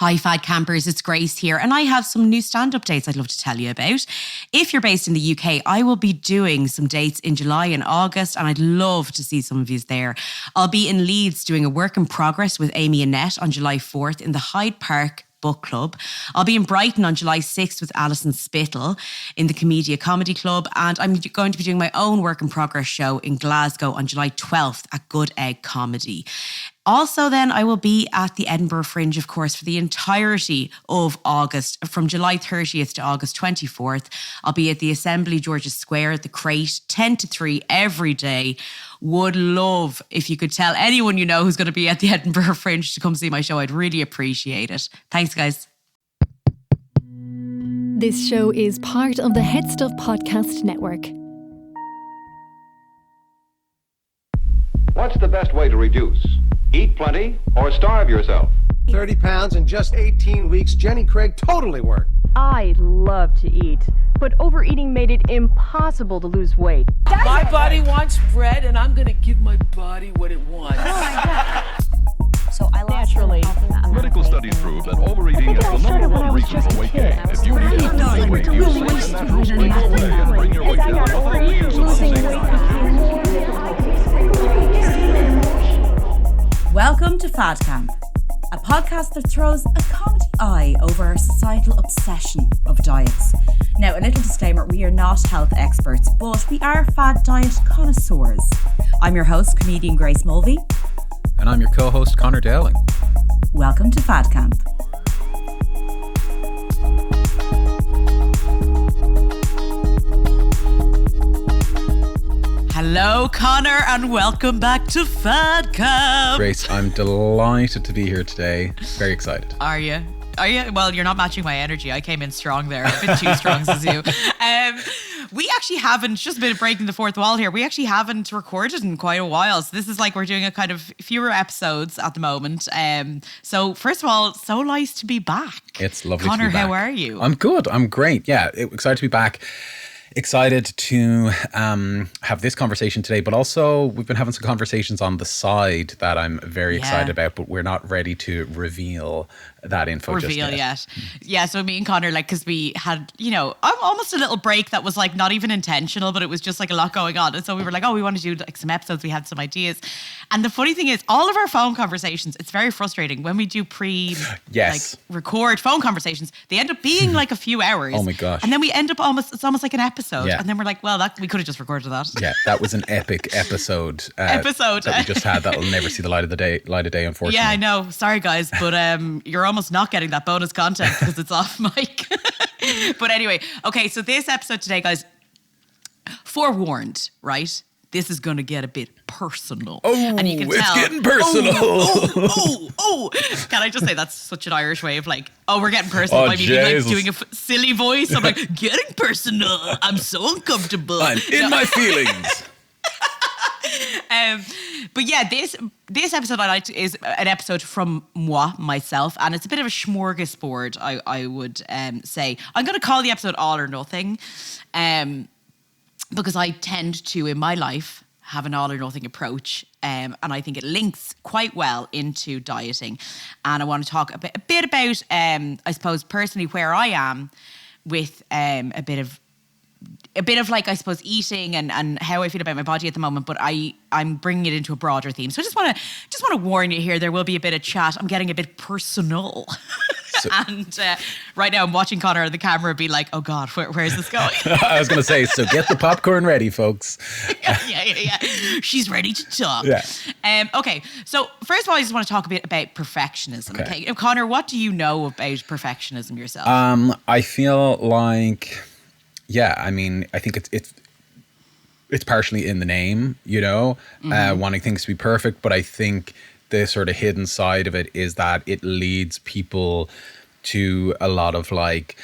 Hi Fad Campers, it's Grace here and I have some new stand updates I'd love to tell you about. If you're based in the UK, I will be doing some dates in July and August and I'd love to see some of you there. I'll be in Leeds doing a work in progress with Amy Annette on July 4th in the Hyde Park Book Club. I'll be in Brighton on July 6th with Alison Spittle in the Comedia Comedy Club, and I'm going to be doing my own work in progress show in Glasgow on July 12th at Good Egg Comedy. Also then, I will be at the Edinburgh Fringe, of course, for the entirety of August, from July 30th to August 24th. I'll be at the Assembly George's Square, the Crate, 10 to 3 every day. Would love if you could tell anyone you know who's going to be at the Edinburgh Fringe to come see my show. I'd really appreciate it. Thanks, guys. This show is part of the Head Stuff Podcast Network. What's the best way to reduce? Eat plenty or starve yourself? 30 pounds in just 18 weeks. Jenny Craig totally worked. I love to eat, but overeating made it impossible to lose weight. My body wants bread, and I'm gonna give my body what it wants. Oh my God. So I lost Naturally. Medical studies prove that overeating is the number one reason for weight gain. If you need to lose weight, use safe and natural ways away and bring your weight down without the use of the Welcome to Fad Camp, a podcast that throws a comedy eye over our societal obsession of diets. Now, a little disclaimer, we are not health experts, but we are fad diet connoisseurs. I'm your host, comedian Grace Mulvey. And I'm your co-host, Conor Dowling. Welcome to Fad Camp. Hello, Conor, and welcome back to Fad Camp. Grace, I'm delighted to be here today. Very excited. Are you? Well, you're not matching my energy. I came in strong there, a bit too strong as you. We actually haven't, just a bit of breaking the fourth wall here, we actually haven't recorded in quite a while. So this is like we're doing a kind of fewer episodes at the moment. So first of all, so nice to be back. It's lovely Conor, to be back. how are you? I'm good. I'm great. Yeah, excited to be back. Excited to have this conversation today, but also we've been having some conversations on the side that I'm very excited about, but we're not ready to reveal that info just yet. Yeah, so me and Conor, like, because we had, almost a little break that was like not even intentional, but it was just like a lot going on. And so we were like, we want to do like some episodes. We had some ideas. And the funny thing is, all of our phone conversations, it's very frustrating when we do record phone conversations, they end up being like a few hours. Oh my gosh. And then we end up it's almost like an episode. Yeah. And then we're like, well, we could have just recorded that. Yeah, that was an epic episode. That we just had that will never see the light of day, unfortunately. Yeah, I know. Sorry, guys, but you're almost not getting that bonus content because it's off mic. But anyway, okay, so this episode today, guys, forewarned, right? This is going to get a bit personal. Oh, and you can it's tell, getting personal. Oh. Can I just say that's such an Irish way of like, we're getting personal by me being like doing a silly voice. I'm like, getting personal. I'm so uncomfortable. I'm in my feelings. But yeah, this episode I liked is an episode from myself, and it's a bit of a smorgasbord, I would say. I'm going to call the episode All or Nothing, because I tend to, in my life, have an all or nothing approach, and I think it links quite well into dieting. And I want to talk a bit about, I suppose, personally where I am with a bit of like, I suppose, eating and how I feel about my body at the moment, but I'm bringing it into a broader theme. So I just want to warn you here, there will be a bit of chat. I'm getting a bit personal. And right now I'm watching Conor on the camera be like, oh God, where is this going? I was going to say, so get the popcorn ready, folks. Yeah. She's ready to talk. Yeah. Okay, so first of all, I just want to talk a bit about perfectionism. Okay. Conor, what do you know about perfectionism yourself? I feel like... Yeah, I mean, I think it's partially in the name, wanting things to be perfect. But I think the sort of hidden side of it is that it leads people to a lot of like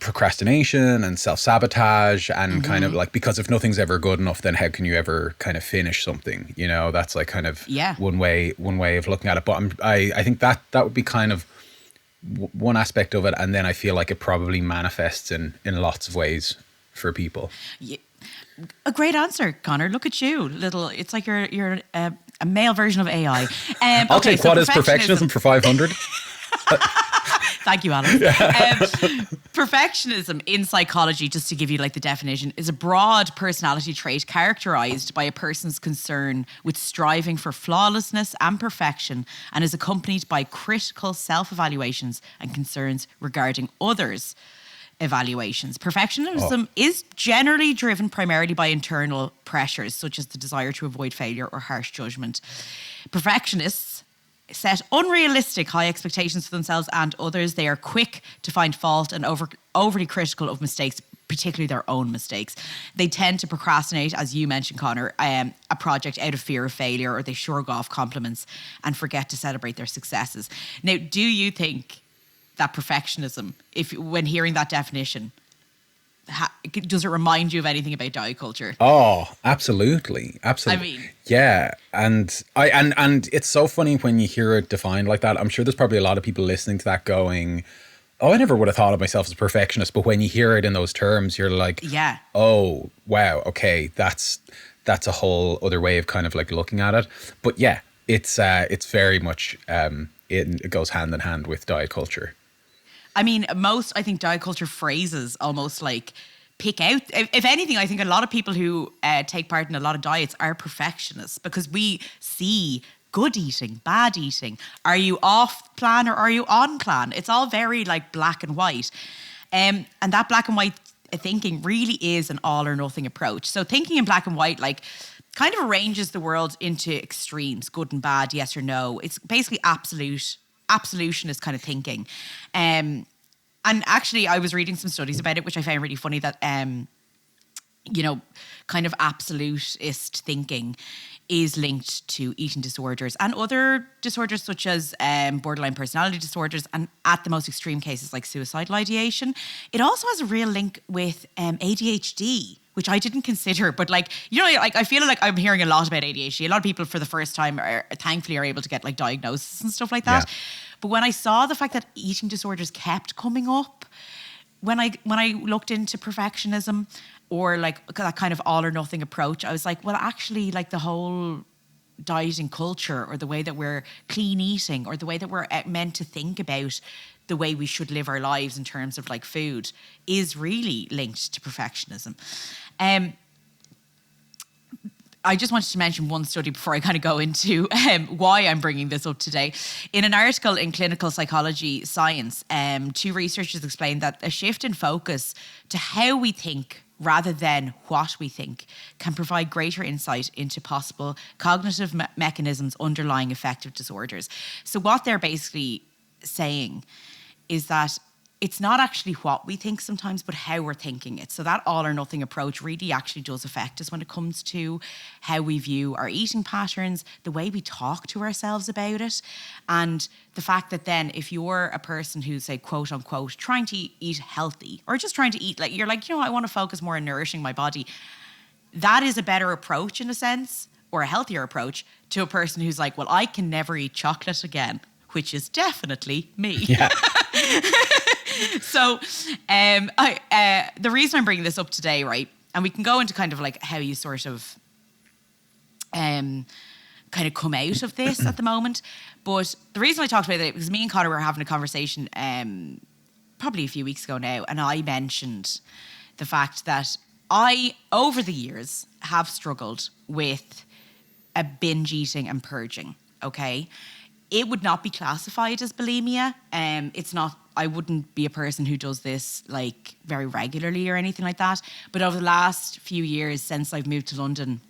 procrastination and self-sabotage and kind of like, because if nothing's ever good enough, then how can you ever kind of finish something? That's like kind of one way of looking at it. But I think that would be kind of one aspect of it, and then I feel like it probably manifests in lots of ways for people. Yeah. A great answer, Conor. Look at you, it's like you're a male version of AI. I'll take what is perfectionism for 500. Thank you, Alan. Perfectionism in psychology, just to give you like the definition, is a broad personality trait characterized by a person's concern with striving for flawlessness and perfection, and is accompanied by critical self-evaluations and concerns regarding others' evaluations. Perfectionism is generally driven primarily by internal pressures, such as the desire to avoid failure or harsh judgment. Perfectionists set unrealistic high expectations for themselves and others. They are quick to find fault and overly critical of mistakes, particularly their own mistakes. They tend to procrastinate, as you mentioned, Conor, a project out of fear of failure, or they shrug off compliments and forget to celebrate their successes. Now, do you think that perfectionism, when hearing that definition, does it remind you of anything about diet culture? Oh, absolutely. I mean, yeah. And it's so funny when you hear it defined like that. I'm sure there's probably a lot of people listening to that going, oh, I never would have thought of myself as a perfectionist. But when you hear it in those terms, you're like, yeah, oh, wow. Okay. That's a whole other way of kind of like looking at it. But yeah, it's very much, it goes hand in hand with diet culture. I mean, I think diet culture phrases almost like pick out. If anything, I think a lot of people who take part in a lot of diets are perfectionists, because we see good eating, bad eating. Are you off plan or are you on plan? It's all very like black and white. And that black and white thinking really is an all or nothing approach. So thinking in black and white, like, kind of arranges the world into extremes, good and bad, yes or no. It's basically absolutionist kind of thinking. And actually, I was reading some studies about it, which I found really funny, that, kind of absolutist thinking is linked to eating disorders and other disorders such as borderline personality disorders, and at the most extreme cases like suicidal ideation. It also has a real link with ADHD, which I didn't consider, but I feel like I'm hearing a lot about ADHD. A lot of people for the first time thankfully are able to get like diagnosis and stuff like that. Yeah. But when I saw the fact that eating disorders kept coming up, when I looked into perfectionism or like that kind of all or nothing approach, I was like, well, actually, like the whole dieting culture, or the way that we're clean eating, or the way that we're meant to think about the way we should live our lives in terms of like food, is really linked to perfectionism. I just wanted to mention one study before I kind of go into why I'm bringing this up today. In an article in Clinical Psychology Science, two researchers explained that a shift in focus to how we think rather than what we think can provide greater insight into possible cognitive mechanisms underlying affective disorders. So what they're basically saying is that it's not actually what we think sometimes, but how we're thinking it. So that all or nothing approach really actually does affect us when it comes to how we view our eating patterns, the way we talk to ourselves about it. And the fact that then if you're a person who's, say, quote unquote, trying to eat healthy, or just trying to eat, like, you're like, I want to focus more on nourishing my body. That is a better approach in a sense, or a healthier approach, to a person who's like, well, I can never eat chocolate again, which is definitely me. Yeah. So the reason I'm bringing this up today, right, and we can go into kind of like how you sort of kind of come out of this at the moment, but the reason I talked about it, because me and Conor were having a conversation probably a few weeks ago now, and I mentioned the fact that I, over the years, have struggled with a binge eating and purging, okay? It would not be classified as bulimia. It's not, I wouldn't be a person who does this like very regularly or anything like that. But over the last few years, since I've moved to London,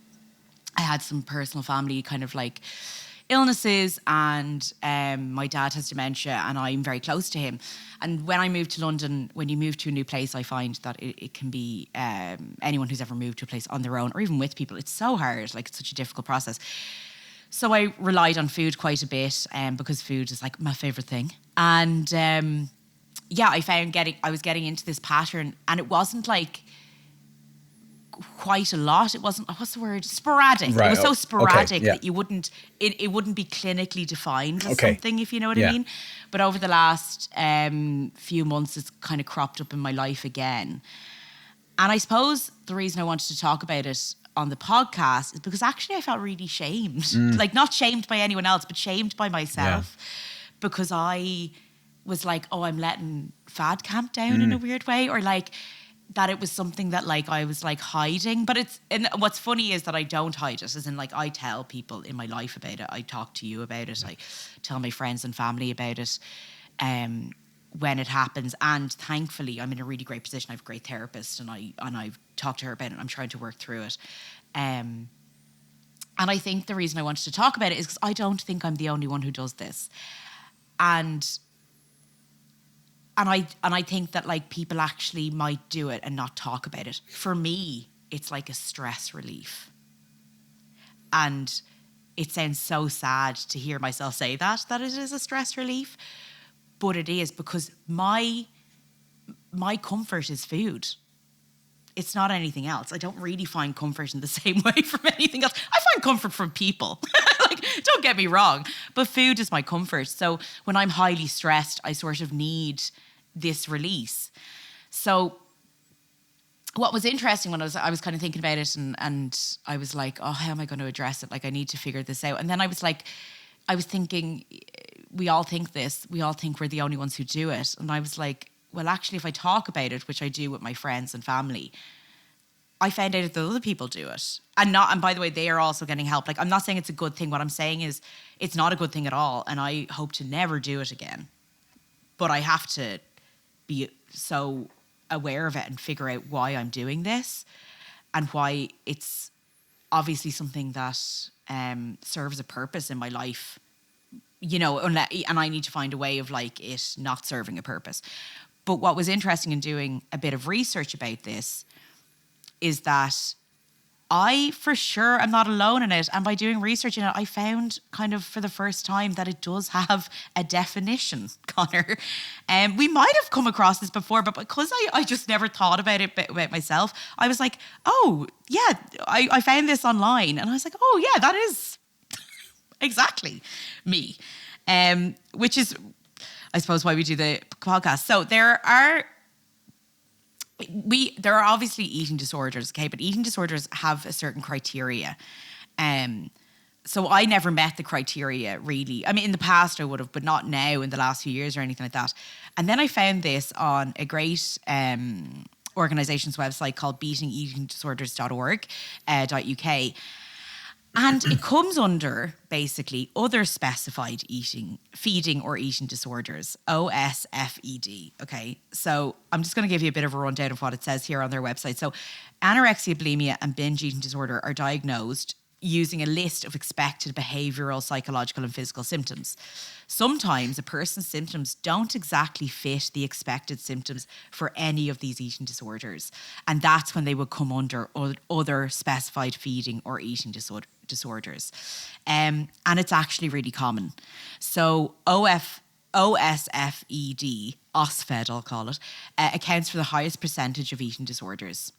I had some personal family kind of like illnesses, and my dad has dementia, and I'm very close to him. And when I moved to London, when you move to a new place, I find that it can be anyone who's ever moved to a place on their own, or even with people, it's so hard, like it's such a difficult process. So I relied on food quite a bit, because food is like my favorite thing. And I found I was getting into this pattern, and it wasn't like quite a lot. It wasn't, what's the word? Sporadic. Right. It was so sporadic that you wouldn't, it wouldn't be clinically defined as something, if you know what I mean. But over the last few months, it's kind of cropped up in my life again. And I suppose the reason I wanted to talk about it on the podcast is because actually I felt really shamed. Like, not shamed by anyone else, but shamed by myself, because I was like, oh, I'm letting fad camp down in a weird way, or like that it was something that like I was like hiding. But and what's funny is that I don't hide it, as in like I tell people in my life about it. I talk to you about it. I tell my friends and family about it when it happens. And thankfully, I'm in a really great position. I have a great therapist, and I've talked to her about it. And I'm trying to work through it. And I think the reason I wanted to talk about it is because I don't think I'm the only one who does this. And I think that like people actually might do it and not talk about it. For me, it's like a stress relief. And it sounds so sad to hear myself say that it is a stress relief. But it is, because my comfort is food. It's not anything else. I don't really find comfort in the same way from anything else. I find comfort from people. Like, don't get me wrong, but food is my comfort. So when I'm highly stressed, I sort of need this release. So what was interesting when I was kind of thinking about it, and I was like, oh, how am I going to address it? Like, I need to figure this out. And then I was thinking, we all think this. We all think we're the only ones who do it. And I was like, well, actually, if I talk about it, which I do with my friends and family, I found out that other people do it. And by the way, they are also getting help. Like, I'm not saying it's a good thing. What I'm saying is it's not a good thing at all. And I hope to never do it again. But I have to be so aware of it and figure out why I'm doing this, and why it's obviously something that serves a purpose in my life, you know, and I need to find a way of like it not serving a purpose. But what was interesting in doing a bit of research about this is that I, for sure, am not alone in it. And by doing research in it, I found kind of for the first time that it does have a definition, Conor. We might have come across this before, but because I just never thought about it about myself, I was like, oh, yeah, I found this online. And I was like, oh, yeah, that is exactly me. Which is, I suppose, why we do the podcast. So there are obviously eating disorders, okay, but eating disorders have a certain criteria. So I never met the criteria, really. I mean, in the past I would have, but not now in the last few years or anything like that. And then I found this on a great organisation's website called beatingeatingdisorders.org.uk. And it comes under, basically, other specified feeding or eating disorders, OSFED, okay? So I'm just going to give you a bit of a rundown of what it says here on their website. So anorexia, bulimia and binge eating disorder are diagnosed using a list of expected behavioural, psychological and physical symptoms. Sometimes a person's symptoms don't exactly fit the expected symptoms for any of these eating disorders. And that's when they would come under other specified feeding or eating disorders. And it's actually really common. So OSFED, I'll call it, accounts for the highest percentage of eating disorders.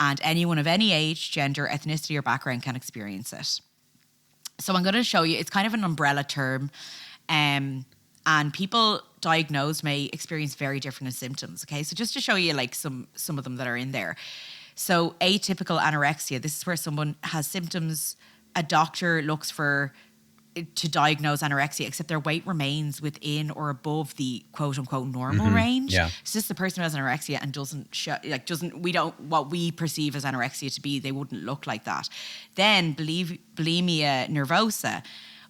And anyone of any age, gender, ethnicity or background can experience it. So I'm going to show you, it's kind of an umbrella term. And people diagnosed may experience very different symptoms, okay? So just to show you like some of them that are in there. So atypical anorexia, this is where someone has symptoms, a doctor looks to diagnose anorexia, except their weight remains within or above the quote unquote normal range. Yeah. So this is the person who has anorexia and what we perceive as anorexia to be, they wouldn't look like that. Then bulimia nervosa,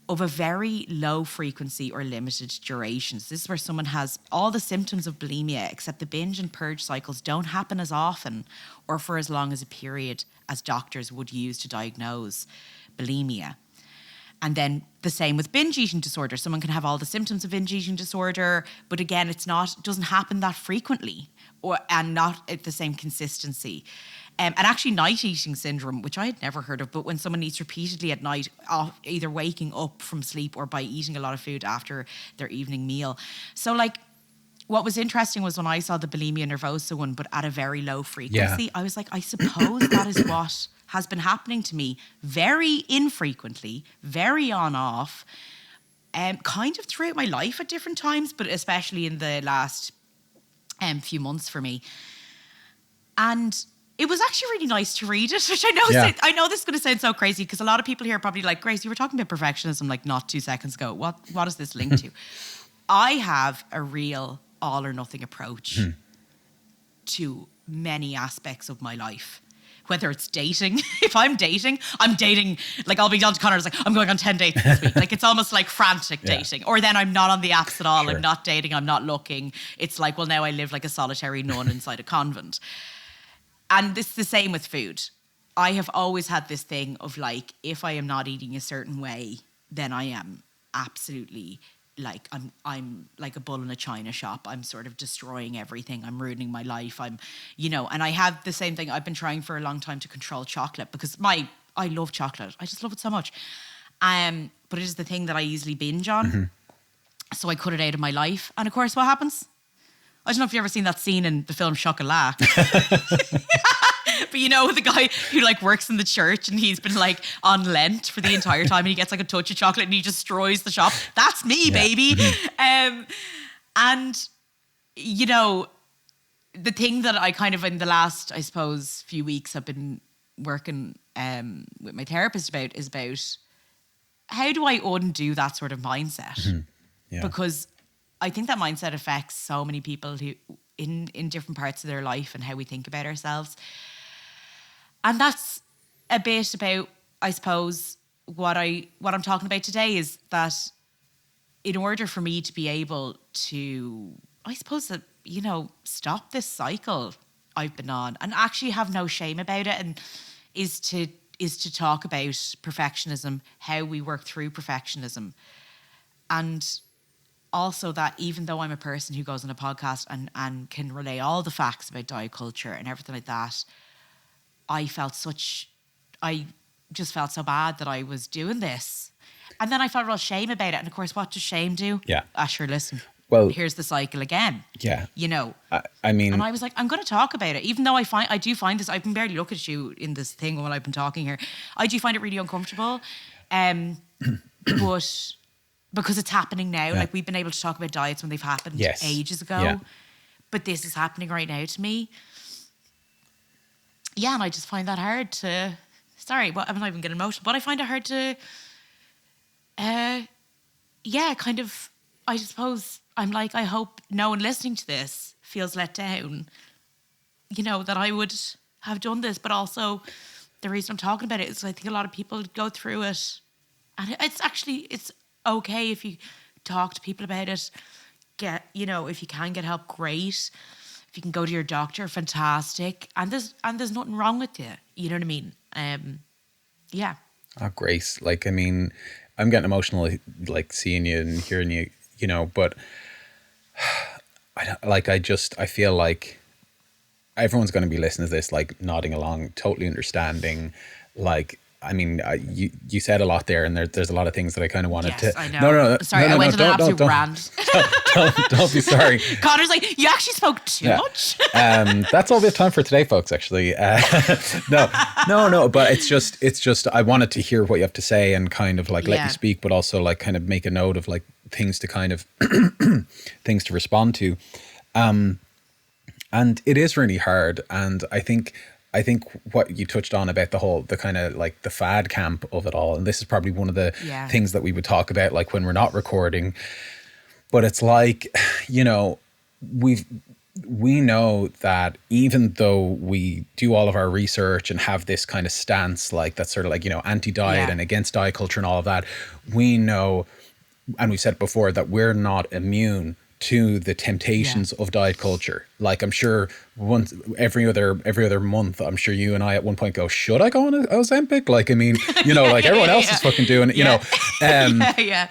of a very low frequency or limited duration. So this is where someone has all the symptoms of bulimia, except the binge and purge cycles don't happen as often or for as long as a period as doctors would use to diagnose bulimia. And then the same with binge eating disorder. Someone can have all the symptoms of binge eating disorder, but again, it doesn't happen that frequently and not at the same consistency. And actually night eating syndrome, which I had never heard of, but when someone eats repeatedly at night, either waking up from sleep or by eating a lot of food after their evening meal. So like, what was interesting was when I saw the bulimia nervosa one, but at a very low frequency, I was like, I suppose that is what has been happening to me very infrequently, very on-off, kind of throughout my life at different times, but especially in the last few months for me. And it was actually really nice to read it, which I know this is going to sound so crazy because a lot of people here are probably like, Grace, you were talking about perfectionism like not 2 seconds ago. What is this linked to? I have a real all or nothing approach to many aspects of my life. Whether it's dating, if I'm dating, like I'll be down to Conor, like, I'm going on 10 dates this week. Like, it's almost like frantic dating. Or then I'm not on the apps at all. Sure. I'm not dating, I'm not looking. It's like, well, now I live like a solitary nun inside a convent. And it's the same with food. I have always had this thing of like, if I am not eating a certain way, then I am absolutely like, I'm like a bull in a china shop. I'm sort of destroying everything. I'm ruining my life. And I have the same thing. I've been trying for a long time to control chocolate because I love chocolate. I just love it so much. But it is the thing that I easily binge on. Mm-hmm. So I cut it out of my life. And of course, what happens? I don't know if you've ever seen that scene in the film Chocolat. But you know, the guy who like works in the church and he's been like on Lent for the entire time and he gets like a touch of chocolate and he destroys the shop. That's me, baby. And, you know, the thing that I kind of in the last, I suppose, few weeks I've been working with my therapist about is about how do I undo that sort of mindset? Mm-hmm. Yeah. Because I think that mindset affects so many people who in different parts of their life and how we think about ourselves. And that's a bit about, I suppose, what I'm talking about today is that in order for me to be able to, I suppose, that, you know, stop this cycle I've been on and actually have no shame about it, and is to talk about perfectionism, how we work through perfectionism. And also that even though I'm a person who goes on a podcast and can relay all the facts about diet culture and everything like that, I just felt so bad that I was doing this. And then I felt real shame about it. And of course, what does shame do? Yeah. Sure, listen. Well, here's the cycle again. Yeah. You know. I mean. And I was like, I'm going to talk about it. Even though I do find this, I've been barely looking at you in this thing while I've been talking here. I do find it really uncomfortable. But because it's happening now, like we've been able to talk about diets when they've happened ages ago. Yeah. But this is happening right now to me. Yeah, and I just find that hard to... Sorry, well, I'm not even getting emotional, but I find it hard to... kind of... I suppose I'm like, I hope no one listening to this feels let down, you know, that I would have done this. But also, the reason I'm talking about it is I think a lot of people go through it. And it's okay if you talk to people about it. If you can get help, great. If you can go to your doctor, fantastic. And there's nothing wrong with you. You know what I mean? Yeah. Oh, Grace. Like, I mean, I'm getting emotional, like seeing you and hearing you, you know, but I feel like everyone's going to be listening to this, like nodding along, totally understanding. Like, I mean, you said a lot there, and there's a lot of things that I kind of wanted to. I know. No. Sorry, I went on an absolute rant. Don't be sorry. Conor's like, you actually spoke too much. That's all we have time for today, folks. Actually, no. But it's just I wanted to hear what you have to say and kind of like let you speak, but also like kind of make a note of like things to kind of things to respond to. And it is really hard, and I think what you touched on about the kind of like the fad camp of it all, and this is probably one of the things that we would talk about like when we're not recording, but it's like, you know, we know that even though we do all of our research and have this kind of stance, like that's sort of like, you know, anti-diet and against diet culture and all of that, we know, and we've said before, that we're not immune to the temptations of diet culture. Like, I'm sure every other month, I'm sure you and I at one point go, should I go on Ozempic? Like, I mean, you know, like everyone else is fucking doing it, you know.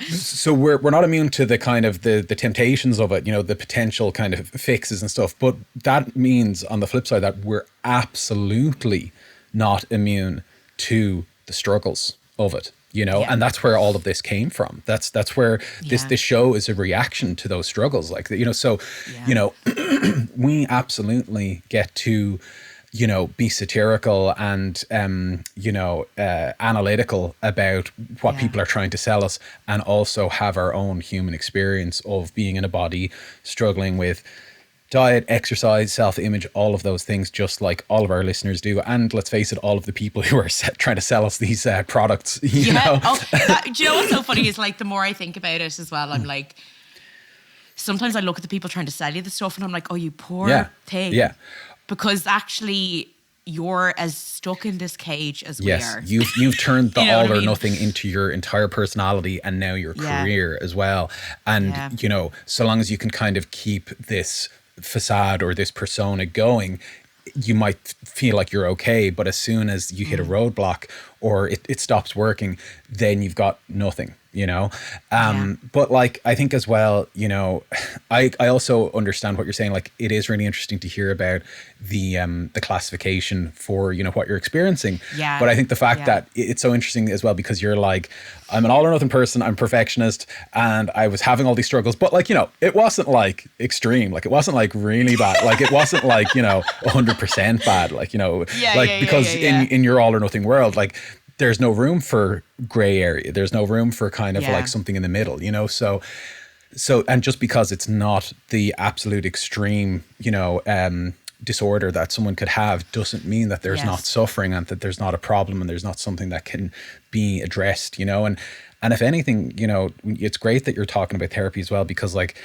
So we're not immune to the kind of the temptations of it, you know, the potential kind of fixes and stuff. But that means on the flip side that we're absolutely not immune to the struggles of it. You know, and that's where all of this came from. That's where this show is a reaction to those struggles. Like, you know, so, you know, we absolutely get to, you know, be satirical and, you know, analytical about what people are trying to sell us, and also have our own human experience of being in a body, struggling with diet, exercise, self-image, all of those things, just like all of our listeners do. And let's face it, all of the people who are trying to sell us these products, you know. Do you know what's so funny is, like, the more I think about it as well, I'm like, sometimes I look at the people trying to sell you the stuff and I'm like, oh, you poor thing. Yeah. Because actually you're as stuck in this cage as we are. You've turned the You know all what I or mean? nothing into your entire personality and now your career as well. And, you know, so long as you can kind of keep this facade or this persona going, you might feel like you're okay. But as soon as you hit a roadblock or it stops working, then you've got nothing. You know, but like I think as well, you know, I also understand what you're saying. Like it is really interesting to hear about the classification for, you know, what you're experiencing. Yeah. But I think the fact that it's so interesting as well because you're like, I'm an all or nothing person. I'm a perfectionist, and I was having all these struggles. But like, you know, it wasn't like extreme. Like it wasn't like really bad. Like it wasn't like, you know, 100% bad. Like, you know, because in your all or nothing world, like, there's no room for gray area. There's no room for kind of like something in the middle, you know? So, and just because it's not the absolute extreme, you know, disorder that someone could have doesn't mean that there's not suffering and that there's not a problem and there's not something that can be addressed, you know? And if anything, you know, it's great that you're talking about therapy as well, because like,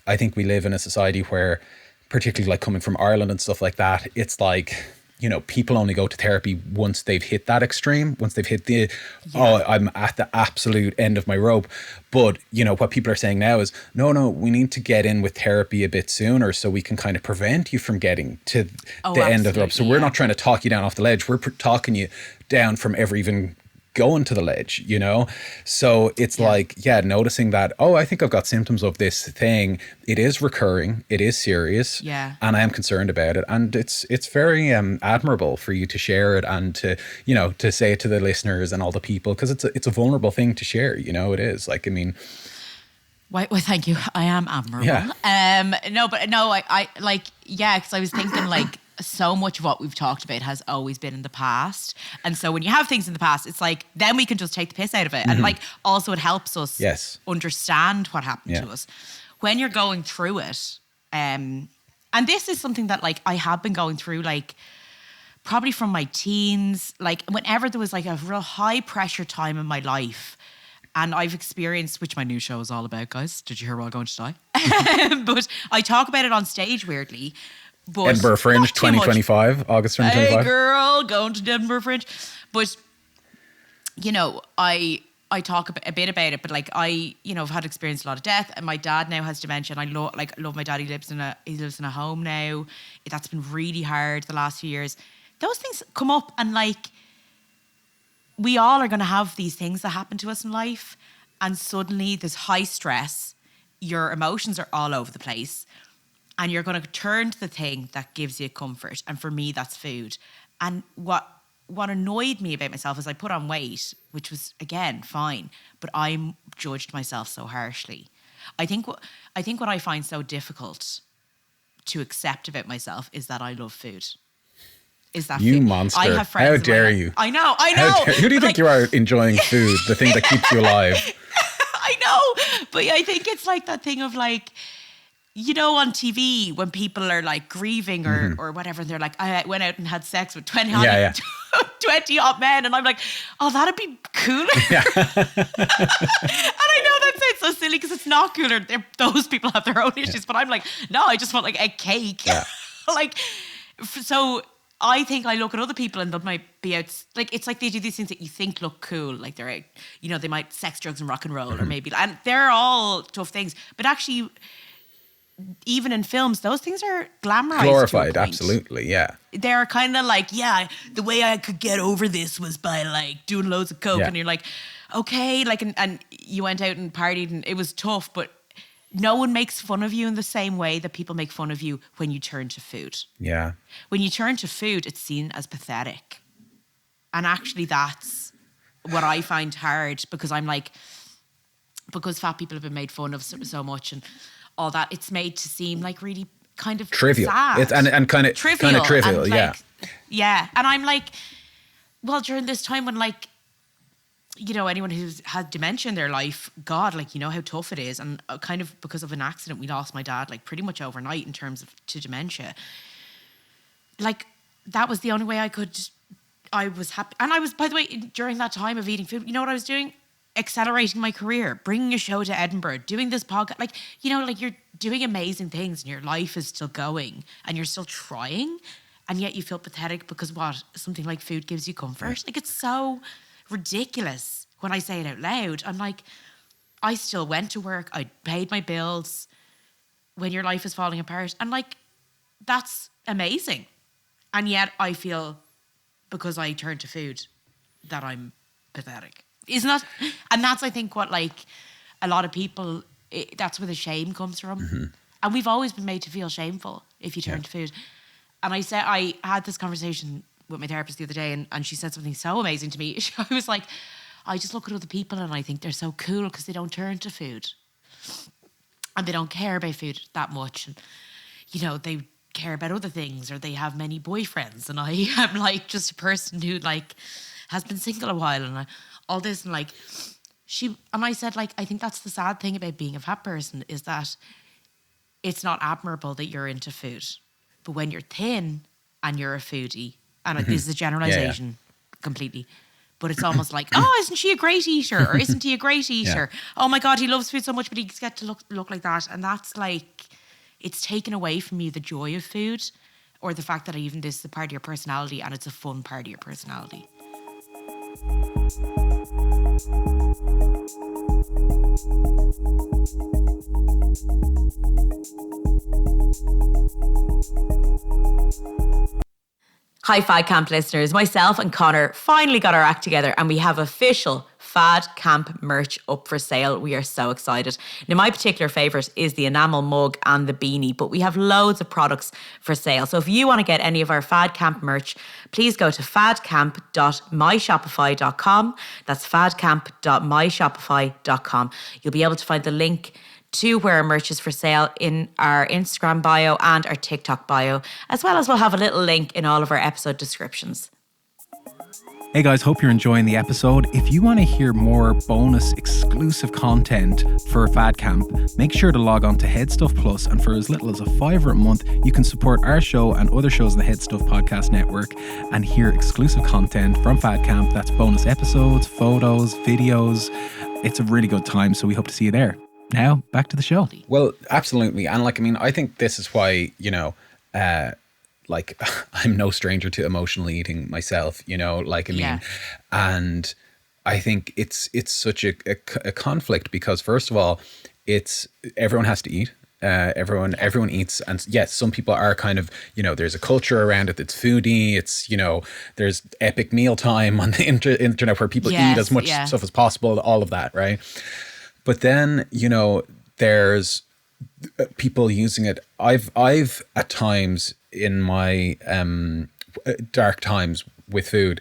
I think we live in a society where, particularly like coming from Ireland and stuff like that, it's like, you know, people only go to therapy once they've hit that extreme, once they've hit the, I'm at the absolute end of my rope. But, you know, what people are saying now is, no, we need to get in with therapy a bit sooner so we can kind of prevent you from getting to the end of the rope. So we're not trying to talk you down off the ledge. We're talking you down from ever even going to the ledge, you know? So it's like, noticing that, I think I've got symptoms of this thing. It is recurring. It is serious. Yeah. And I am concerned about it. And it's very admirable for you to share it and to, you know, to say it to the listeners and all the people, because it's a vulnerable thing to share, you know, it is. Like, I mean... Well, thank you. I am admirable. Yeah. I like, because I was thinking like, so much of what we've talked about has always been in the past. And so when you have things in the past, it's like, then we can just take the piss out of it. And like, also it helps us understand what happened to us. When you're going through it, and this is something that like, I have been going through, like, probably from my teens, like whenever there was like a real high pressure time in my life. And I've experienced, which my new show is all about, guys. Did you hear We're All Going to Die? But I talk about it on stage weirdly. But Edinburgh Fringe 2025, August 2025. Hey girl, going to Edinburgh Fringe. But, you know, I talk a bit about it, but like I, you know, I've had experienced a lot of death, and my dad now has dementia, and I love my dad. He lives in a home now. That's been really hard the last few years. Those things come up, and like, we all are going to have these things that happen to us in life, and suddenly there's high stress. Your emotions are all over the place. And you're going to turn to the thing that gives you comfort. And for me, that's food. And what annoyed me about myself is I put on weight, which was, again, fine. But I judged myself so harshly. I think what I find so difficult to accept about myself is that I love food. Is that you food? monster? I have friends. How dare you? I know. Who do you think you are, enjoying food, the thing that keeps you alive? I know. But I think it's like that thing of like, you know, on TV when people are like grieving or whatever, they're like, I went out and had sex with 20 hot men, and I'm like, oh, that'd be cooler. Yeah. And I know that sounds so silly because it's not cooler. Those people have their own issues, but I'm like, no, I just want like a cake. Yeah. Like, so I think I look at other people and they might be out, like, it's like they do these things that you think look cool, like they're out, you know, they might sex, drugs, and rock and roll, or maybe, and they're all tough things, but actually, even in films, those things are glamorized. Glorified, absolutely, yeah. They're kind of like, the way I could get over this was by like doing loads of coke, and you're like, okay, like, and you went out and partied and it was tough, but no one makes fun of you in the same way that people make fun of you when you turn to food. Yeah. When you turn to food, it's seen as pathetic. And actually that's what I find hard, because I'm like, because fat people have been made fun of so much and all that, it's made to seem like really kind of trivial. Sad. It's and kind of trivial, and yeah. Yeah. And I'm like, well, during this time when, like, you know, anyone who's had dementia in their life, God, like, you know how tough it is. And kind of because of an accident, we lost my dad like pretty much overnight in terms of to dementia. Like, that was the only way I was happy. And I was, by the way, during that time of eating food, you know what I was doing? accelerating my career, bringing a show to Edinburgh, doing this podcast. Like, you know, like you're doing amazing things and your life is still going and you're still trying. And yet you feel pathetic because what? Something like food gives you comfort. Like, it's so ridiculous when I say it out loud. I'm like, I still went to work. I paid my bills when your life is falling apart. And like, that's amazing. And yet I feel because I turn to food that I'm pathetic. Isn't that? And that's, I think, what like a lot of people, that's where the shame comes from. Mm-hmm. And we've always been made to feel shameful if you turn to food. And I had this conversation with my therapist the other day and she said something so amazing to me. I was like, I just look at other people and I think they're so cool because they don't turn to food. And they don't care about food that much. And, you know, they care about other things or they have many boyfriends. And I am like just a person who like has been single a while and all this. And like, I said, like, I think that's the sad thing about being a fat person is that it's not admirable that you're into food. But when you're thin and you're a foodie, and this is a generalization completely, but it's almost like, oh, isn't she a great eater? Or isn't he a great eater? Oh my God, he loves food so much, but he gets to look like that. And that's like, it's taken away from you the joy of food or the fact that even this is a part of your personality and it's a fun part of your personality. Hi, Fad Camp listeners. Myself and Conor finally got our act together and we have official Fad Camp merch up for sale. We are so excited. Now, my particular favourite is the enamel mug and the beanie, but we have loads of products for sale. So if you want to get any of our Fad Camp merch, please go to fadcamp.myshopify.com. That's fadcamp.myshopify.com. You'll be able to find the link to where our merch is for sale in our Instagram bio and our TikTok bio, as well as we'll have a little link in all of our episode descriptions. Hey guys, hope you're enjoying the episode. If you want to hear more bonus exclusive content for Fad Camp, make sure to log on to Head Stuff Plus, and for as little as $5 a month, you can support our show and other shows in the Head Stuff Podcast Network and hear exclusive content from Fad Camp. That's bonus episodes, photos, videos. It's a really good time, so we hope to see you there. Now, back to the show. Well, absolutely. And like, I mean, I think this is why, you know, like I'm no stranger to emotional eating myself, you know, like, I mean, and I think it's such a conflict because first of all, it's everyone has to eat. Everyone eats. And yes, some people are kind of, you know, there's a culture around it that's foodie. It's, you know, there's epic meal time on the internet where people eat as much stuff as possible, all of that, right? But then, you know, there's people using it. I've at times in my dark times with food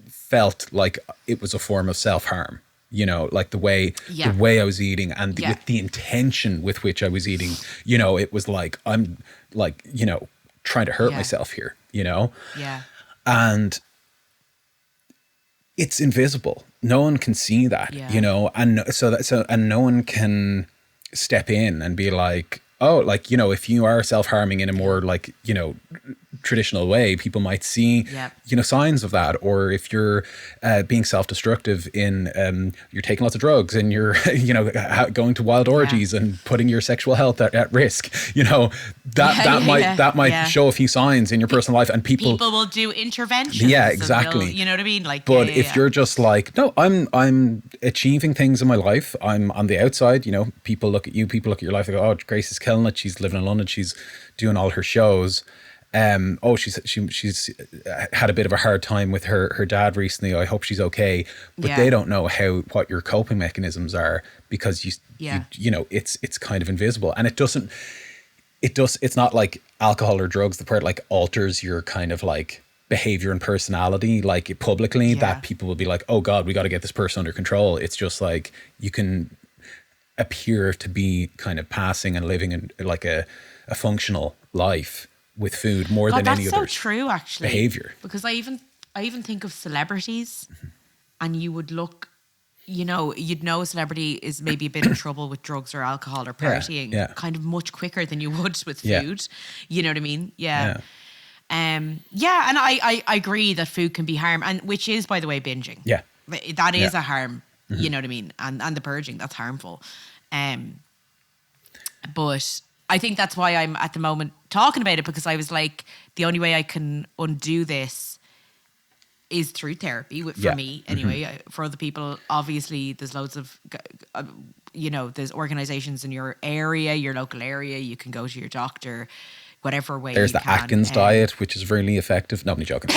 felt like it was a form of self-harm, you know, like the way I was eating and with the intention with which I was eating, you know, it was like, I'm like, you know, trying to hurt myself here, you know? Yeah. And it's invisible. No one can see that, you know, and and no one can step in and be like, oh, like, you know, if you are self-harming in a more like, you know, traditional way, people might see, you know, signs of that. Or if you're being self-destructive in, you're taking lots of drugs and you're, you know, going to wild orgies and putting your sexual health at risk, you know, that might show a few signs in your personal life, and people will do interventions. Yeah, exactly. You know what I mean? Like, but if you're just like, no, I'm achieving things in my life. I'm on the outside, you know, people look at you, people look at your life, they go, oh, Grace is killing it. She's living in London. She's doing all her shows. She's had a bit of a hard time with her dad recently. I hope she's okay. But they don't know what your coping mechanisms are because you know, it's kind of invisible, and it's not like alcohol or drugs that like alters your kind of like behavior and personality like publicly that people will be like, oh God, we got to get this person under control. It's just like you can appear to be kind of passing and living in like a functional life with food more than any other. That's so true, actually. Behavior. Because I even think of celebrities, and you would look, you know, you'd know a celebrity is maybe a bit in trouble with drugs or alcohol or partying kind of much quicker than you would with food. You know what I mean? Yeah. And I agree that food can be harm, and which is, by the way, binging. Yeah. That is a harm. You know what I mean? And the purging, that's harmful. But I think that's why I'm at the moment talking about it, because I was like, the only way I can undo this is through therapy for me anyway. For other people, obviously there's loads of, there's organizations in your area, your local area. You can go to your doctor, whatever way there's you the can. Atkins diet, which is really effective. No, I'm joking.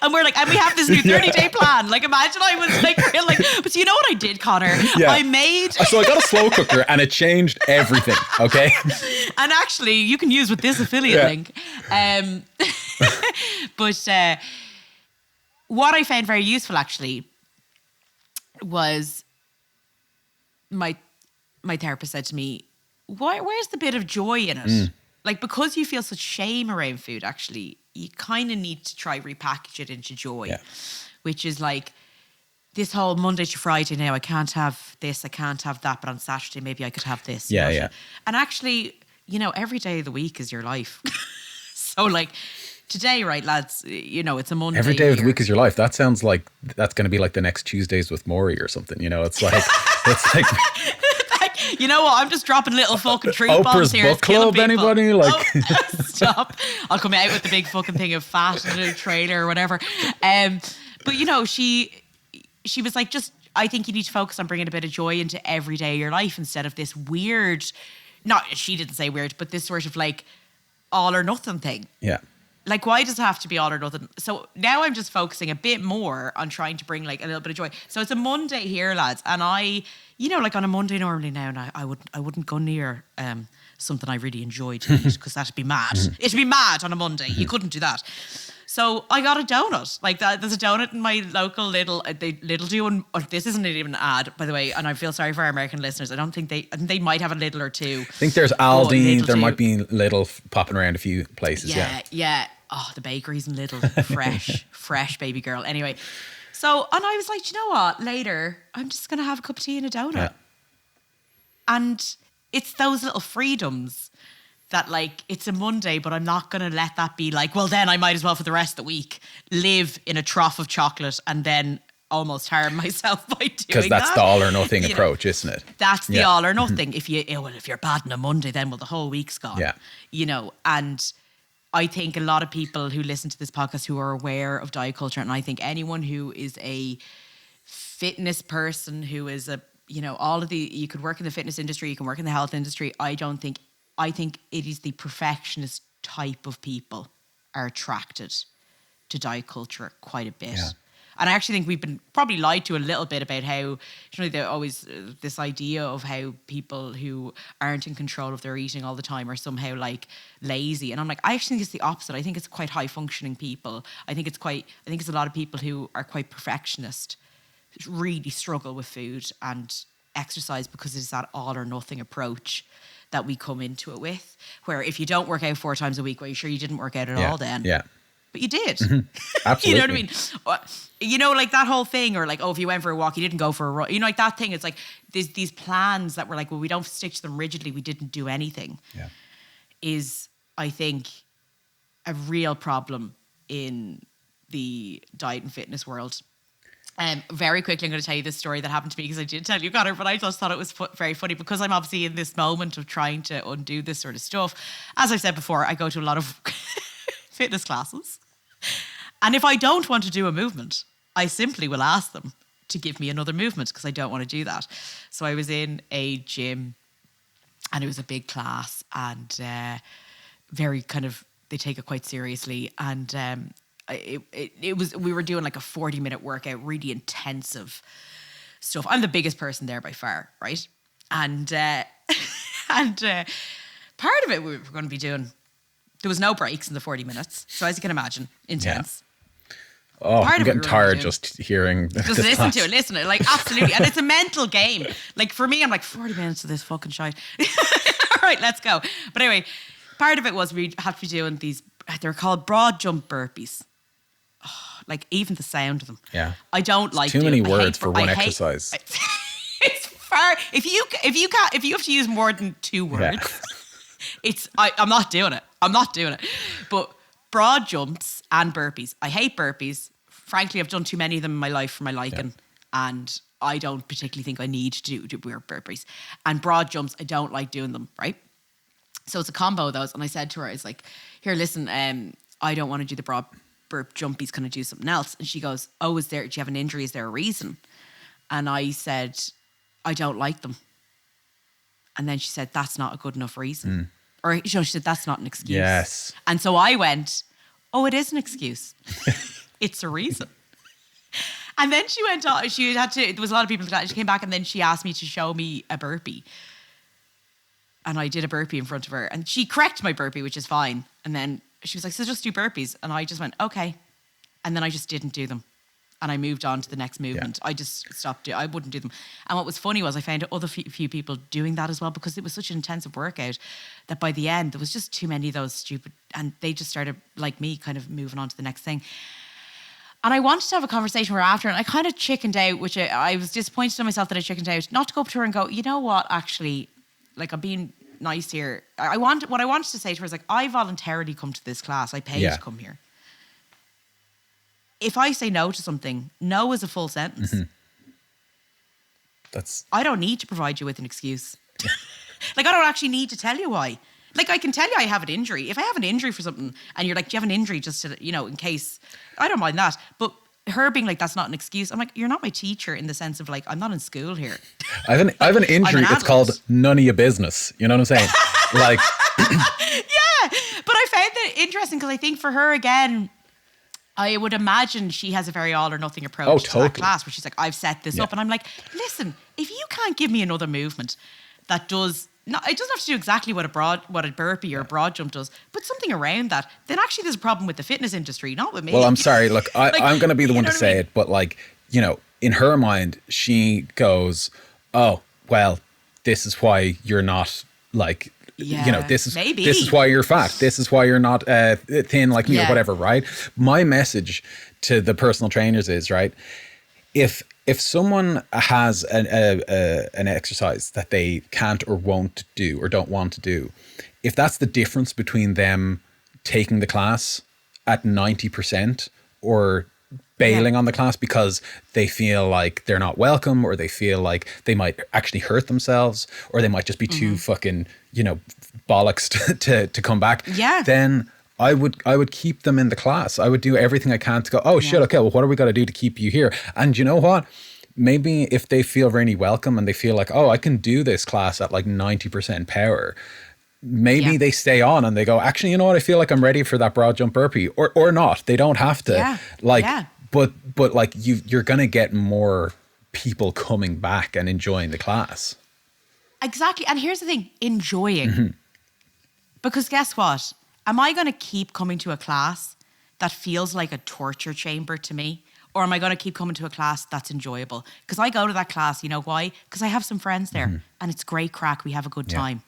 And we're like, and we have this new 30-day plan. Like, imagine I was like, real, like, but you know what I did, Conor? Yeah. So I got a slow cooker and it changed everything. Okay. And actually, you can use with this affiliate link. But what I found very useful actually was my therapist said to me, where's the bit of joy in it? Like, because you feel such shame around food, actually, you kind of need to try repackage it into joy, which is like this whole Monday to Friday now, I can't have this, I can't have that, but on Saturday, maybe I could have this. Yeah. And actually, every day of the week is your life. So like today, right, lads, it's a Monday. Every day of the week is your life. That sounds like that's going to be like the next Tuesdays with Maury or something. It's like, you know what? I'm just dropping little fucking truth bombs Oprah's here. book club, anybody? Stop. I'll come out with the big fucking thing of fat in a trailer or whatever. But she was like, I think you need to focus on bringing a bit of joy into every day of your life instead of this weird, she didn't say weird, but this sort of like all or nothing thing. Yeah. Like, why does it have to be all or nothing? So now I'm just focusing a bit more on trying to bring like a little bit of joy. So it's a Monday here, lads. And I, like on a Monday normally now, and I wouldn't go near something I really enjoyed to eat because that'd be mad. It'd be mad on a Monday. You couldn't do that. So I got a donut. Like that, there's a donut in my local Lidl. This isn't even an ad, by the way, and I feel sorry for our American listeners. I think they might have a Lidl or two. I think there's Aldi. There might be Lidl popping around a few places. Yeah. Oh, the bakeries in Lidl, fresh baby girl. Anyway, and I was like, you know what? Later, I'm just gonna have a cup of tea and a donut. Yeah. And it's those little freedoms that like, it's a Monday, but I'm not going to let that be like, well, then I might as well for the rest of the week live in a trough of chocolate and then almost harm myself by doing that. Because that's the all or nothing approach, isn't it? That's the all or nothing. If you're bad on a Monday, then the whole week's gone. Yeah. And I think a lot of people who listen to this podcast who are aware of diet culture, and I think anyone who is a fitness person, who is you could work in the fitness industry, you can work in the health industry. I think it is the perfectionist type of people are attracted to diet culture quite a bit. Yeah. And I actually think we've been probably lied to a little bit about how, they're always this idea of how people who aren't in control of their eating all the time are somehow like lazy. And I'm like, I actually think it's the opposite. I think it's quite high functioning people. I think it's a lot of people who are quite perfectionist, really struggle with food and exercise because it's that all or nothing approach that we come into it with, where if you don't work out 4 times a week, well, you're sure you didn't work out at all then. Yeah. But you did. Absolutely. You know what I mean? Like that whole thing, or like, if you went for a walk, you didn't go for a run. Like that thing. It's like there's these plans that were like, well, we don't stick to them rigidly. We didn't do anything. Yeah. Is, I think, a real problem in the diet and fitness world. Very quickly, I'm going to tell you this story that happened to me because I did tell you, Conor, but I just thought it was very funny because I'm obviously in this moment of trying to undo this sort of stuff. As I've said before, I go to a lot of fitness classes. And if I don't want to do a movement, I simply will ask them to give me another movement because I don't want to do that. So I was in a gym and it was a big class and very kind of, they take it quite seriously. And we were doing like a 40-minute workout, really intensive stuff. I'm the biggest person there by far, right? And part of it we were going to be doing, there was no breaks in the 40 minutes. So as you can imagine, intense. Yeah. Oh, I'm getting tired just hearing just listen to it, like absolutely. And it's a mental game. Like for me, I'm like 40 minutes of this fucking shite. All right, let's go. But anyway, part of it was we had to be doing these, they're called broad jump burpees. Like even the sound of them. Yeah. I don't like too many words for one exercise. It's far. If you have to use more than 2 words, I'm not doing it. But broad jumps and burpees. I hate burpees frankly, I've done too many of them in my life for my liking. And I don't particularly think I need to do burpees. And broad jumps, I don't like doing them, right? So it's a combo of those. And I said to her, I was like, here, listen, I don't want to do the broad burp jumpies. Can I do something else? And she goes, oh, do you have an injury? Is there a reason? And I said, I don't like them. And then she said, that's not a good enough reason. Or she said, that's not an excuse. Yes. And so I went, oh, it is an excuse. It's a reason. And then she went on, there was a lot of people that she came back and then she asked me to show me a burpee. And I did a burpee in front of her and she corrected my burpee, which is fine. And then she was like, so just do burpees. And I just went, okay. And then I just didn't do them. And I moved on to the next movement. I just stopped. I wouldn't do them. And what was funny was I found other few people doing that as well because it was such an intensive workout that by the end, there was just too many of those stupid, and they just started, like me, kind of moving on to the next thing. And I wanted to have a conversation with her after, and I kind of chickened out, which I was disappointed in myself that I chickened out, not to go up to her and go, you know what, actually, like I'm being nice here. What I wanted to say to her is like, I voluntarily come to this class. I paid to come here. If I say no to something, no is a full sentence. I don't need to provide you with an excuse. Like, I don't actually need to tell you why. Like, I can tell you I have an injury. If I have an injury for something and you're like, do you have an injury just to, in case, I don't mind that. But her being like, that's not an excuse. I'm like, you're not my teacher in the sense of like, I'm not in school here. I have an injury. It's called none of your business. You know what I'm saying? Like, yeah. But I found that interesting because I think for her, again, I would imagine she has a very all or nothing approach to that class where she's like, I've set this up. And I'm like, listen, if you can't give me another movement that does, it doesn't have to do exactly what a burpee or a broad jump does, but something around that, then actually there's a problem with the fitness industry, not with me. Well, I'm sorry. Look, I'm going to be the one to say it, but like, in her mind, she goes, oh, well, this is why you're not like, this is why you're fat. This is why you're not thin like me or whatever, right? My message to the personal trainers is, right, if someone has an exercise that they can't or won't do or don't want to do, if that's the difference between them taking the class at 90% or bailing on the class because they feel like they're not welcome or they feel like they might actually hurt themselves or they might just be too fucking, bollocks to come back, then I would keep them in the class. I would do everything I can to go, oh shit, okay, well, what are we got to do to keep you here? And you know what? Maybe if they feel really welcome and they feel like, oh, I can do this class at like 90% power, maybe they stay on and they go, actually, you know what? I feel like I'm ready for that broad jump burpee or not. They don't have to but like you're going to get more people coming back and enjoying the class. Exactly. And here's the thing, enjoying. Because guess what? Am I going to keep coming to a class that feels like a torture chamber to me? Or am I going to keep coming to a class that's enjoyable? Because I go to that class, you know why? Because I have some friends there and it's great crack. We have a good time.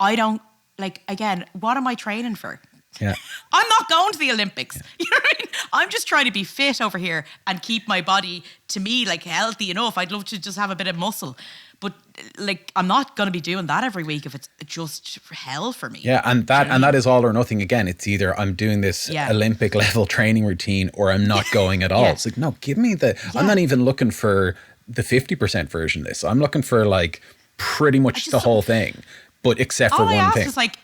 I don't, like, again, what am I training for? Yeah. I'm not going to the Olympics. You know what I mean? I'm just trying to be fit over here and keep my body, to me, like, healthy enough. I'd love to just have a bit of muscle. But like, I'm not going to be doing that every week if it's just hell for me. Yeah, and that is all or nothing again. It's either I'm doing this Olympic level training routine or I'm not going at all. It's like, no, give me I'm not even looking for the 50% version of this. I'm looking for like pretty much the whole thing, but except for one thing. All I asked is like,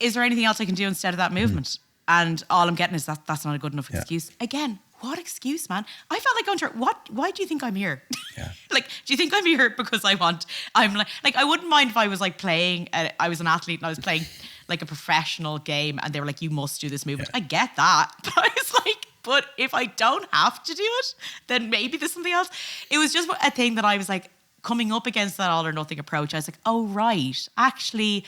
is there anything else I can do instead of that movement? And all I'm getting is that's not a good enough excuse. Again, what excuse, man? I felt like going to why do you think I'm here? Yeah. Like, do you think I'm here because I'm like I wouldn't mind if I was like playing, I was an athlete and I was playing like a professional game and they were like, you must do this movement. I get that. But I was like, but if I don't have to do it, then maybe there's something else. It was just a thing that I was like, coming up against that all or nothing approach. I was like, oh, right. Actually,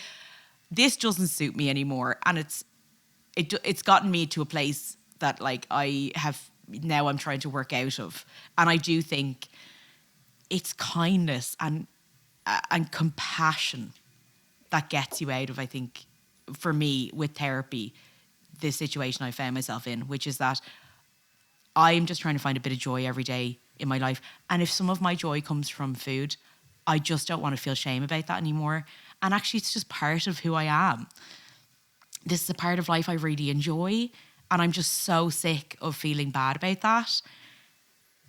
this doesn't suit me anymore. And it's gotten me to a place that like I'm trying to work out of. And I do think it's kindness and compassion that gets you out of, I think, for me with therapy, the situation I found myself in, which is that I'm just trying to find a bit of joy every day in my life. And if some of my joy comes from food, I just don't want to feel shame about that anymore. And actually, it's just part of who I am. This is a part of life I really enjoy. And I'm just so sick of feeling bad about that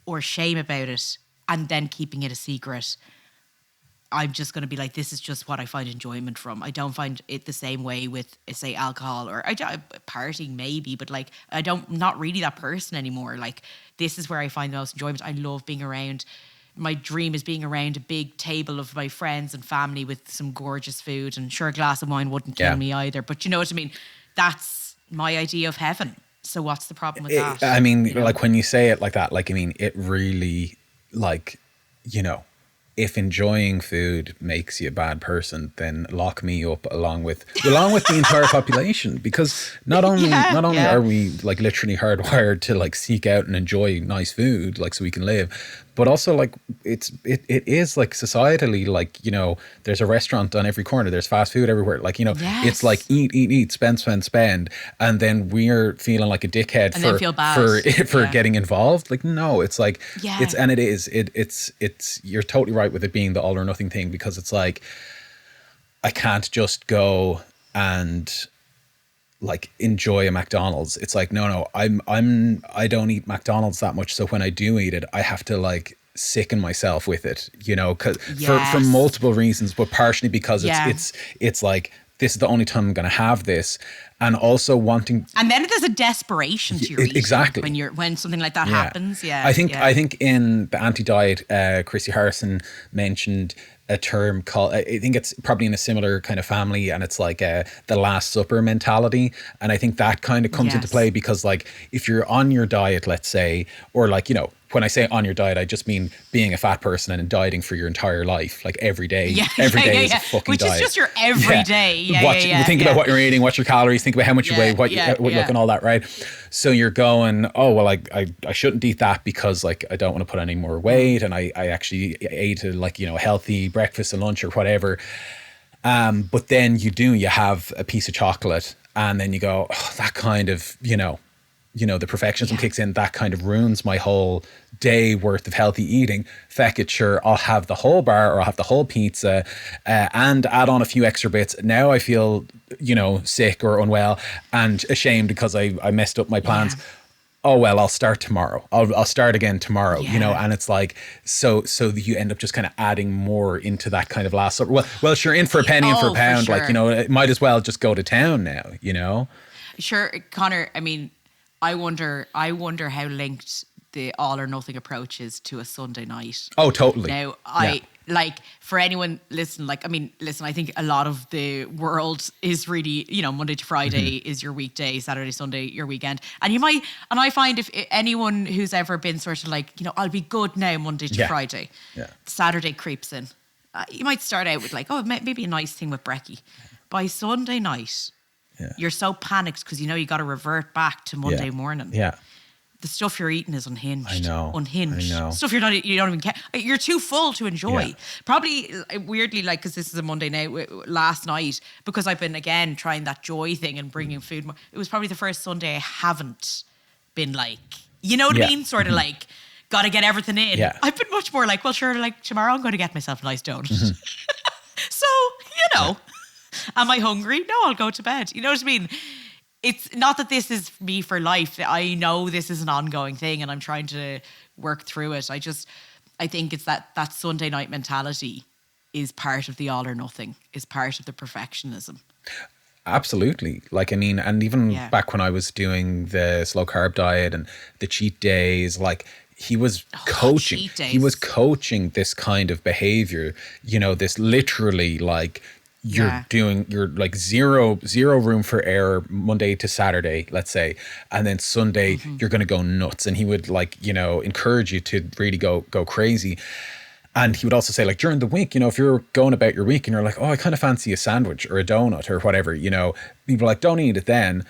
or shame about it and then keeping it a secret. I'm just going to be like, this is just what I find enjoyment from. I don't find it the same way with, say, alcohol or partying maybe, but like, not really that person anymore. Like, this is where I find the most enjoyment. I love being around. My dream is being around a big table of my friends and family with some gorgeous food, and sure, a glass of wine wouldn't kill me either. But you know what I mean? That's my idea of heaven. So what's the problem with that? I mean, like when you say it like that, like, I mean, it really, like, you know, if enjoying food makes you a bad person, then lock me up along with the entire population, because not only are we like literally hardwired to like seek out and enjoy nice food, like so we can live, but also like it is like societally, like, you know, there's a restaurant on every corner, there's fast food everywhere, like, you know, it's like eat, spend, and then we're feeling like a dickhead for getting involved. Like, no, it's like it's you're totally right with it being the all or nothing thing, because it's like I can't just go and like enjoy a McDonald's. It's like, no, I don't eat McDonald's that much, so when I do eat it, I have to like sicken myself with it, you know, because for multiple reasons, but partially because it's like, this is the only time I'm going to have this, and also wanting. And then there's a desperation to your eating exactly when something like that happens. Yeah, I think in the anti-diet, Chrissy Harrison mentioned a term called, I think it's probably in a similar kind of family, and it's like the Last Supper mentality. And I think that kind of comes into play, because like if you're on your diet, let's say, or like, you know, when I say on your diet, I just mean being a fat person and dieting for your entire life, like every day. Every day is a fucking diet. Which is just your every day. Think about what you're eating, what's your calories, think about how much you weigh, what you look, and all that, right? So you're going, oh, well, I shouldn't eat that because like I don't want to put any more weight, and I actually ate a, like, you know, healthy breakfast and lunch or whatever. But then you have a piece of chocolate, and then you go, oh, that kind of, you know, the perfectionism kicks in, that kind of ruins my whole day worth of healthy eating. Feck it, sure, I'll have the whole bar or I'll have the whole pizza and add on a few extra bits. Now I feel, you know, sick or unwell and ashamed because I messed up my plans. Oh, well, I'll start tomorrow. I'll start again tomorrow, you know, and it's like, so you end up just kind of adding more into that kind of Last Supper. Well, sure, in for a penny and for a pound, like, you know, it might as well just go to town now, you know? Sure, Conor, I mean, I wonder how linked the all or nothing approach is to a Sunday night. Oh, totally. Now, like, for anyone listen, I think a lot of the world is really, you know, Monday to Friday is your weekday, Saturday, Sunday, your weekend. And I find if anyone who's ever been sort of like, you know, I'll be good now Monday to Friday, Saturday creeps in. You might start out with like, oh, maybe a nice thing with brekkie. By Sunday night, you're so panicked because you know you got to revert back to Monday morning. Yeah. The stuff you're eating is unhinged. I know. Unhinged. Stuff you don't even care. You're too full to enjoy. Yeah. Probably weirdly, like, because this is a Monday night, last night, because I've been again trying that joy thing and bringing food more. It was probably the first Sunday I haven't been like, you know what I mean? Sort of like, got to get everything in. Yeah. I've been much more like, well, sure, like tomorrow I'm going to get myself a nice donut. So, you know. Am I hungry? No, I'll go to bed. You know what I mean? It's not that this is me for life. I know this is an ongoing thing and I'm trying to work through it. I think it's that Sunday night mentality is part of the all or nothing, is part of the perfectionism. Absolutely. Like, I mean, and even back when I was doing the slow carb diet and the cheat days, like, he was coaching this kind of behavior, you know, this literally like, you're like zero room for error Monday to Saturday, let's say, and then Sunday you're going to go nuts. And he would, like, you know, encourage you to really go crazy. And he would also say, like, during the week, you know, if you're going about your week and you're like, oh, I kind of fancy a sandwich or a donut or whatever, you know, people are like, don't eat it then,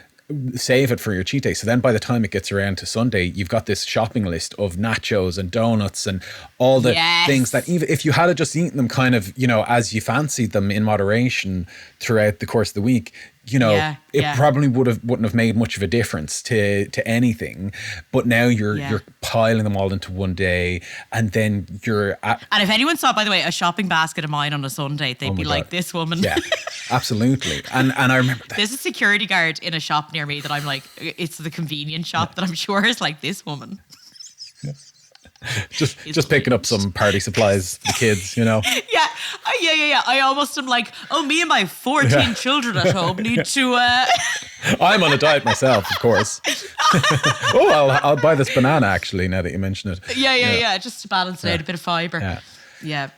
save it for your cheat day. So then by the time it gets around to Sunday, you've got this shopping list of nachos and donuts and all the things that even if you had just eaten them kind of, you know, as you fancied them in moderation throughout the course of the week, you know, it probably wouldn't have made much of a difference to anything. But now you're piling them all into one day, and then and if anyone saw, by the way, a shopping basket of mine on a Sunday, they'd be like, this woman. Yeah. absolutely. And I remember that. There's a security guard in a shop near me that I'm like, it's the convenience shop that I'm sure is like this woman. Just picking up some party supplies for the kids, you know. Yeah. I almost am like, oh, me and my 14 children at home need to. I'm on a diet myself, of course. Oh, I'll buy this banana actually. Now that you mention it. Yeah. Just to balance it out, a bit of fiber. Yeah.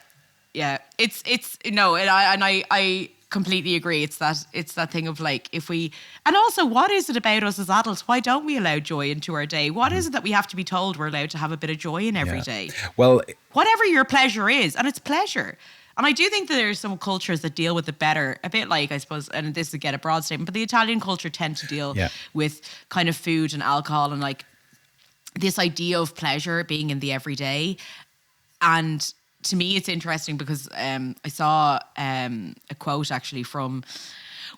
It's no, and I completely agree. It's that thing of like, if we, and also what is it about us as adults? Why don't we allow joy into our day? What is it that we have to be told we're allowed to have a bit of joy in every day? Well, whatever your pleasure is, and it's pleasure. And I do think that there's some cultures that deal with it better, a bit like, I suppose, and this is again a broad statement, but the Italian culture tend to deal with kind of food and alcohol and like this idea of pleasure being in the everyday. And to me, it's interesting because I saw a quote actually from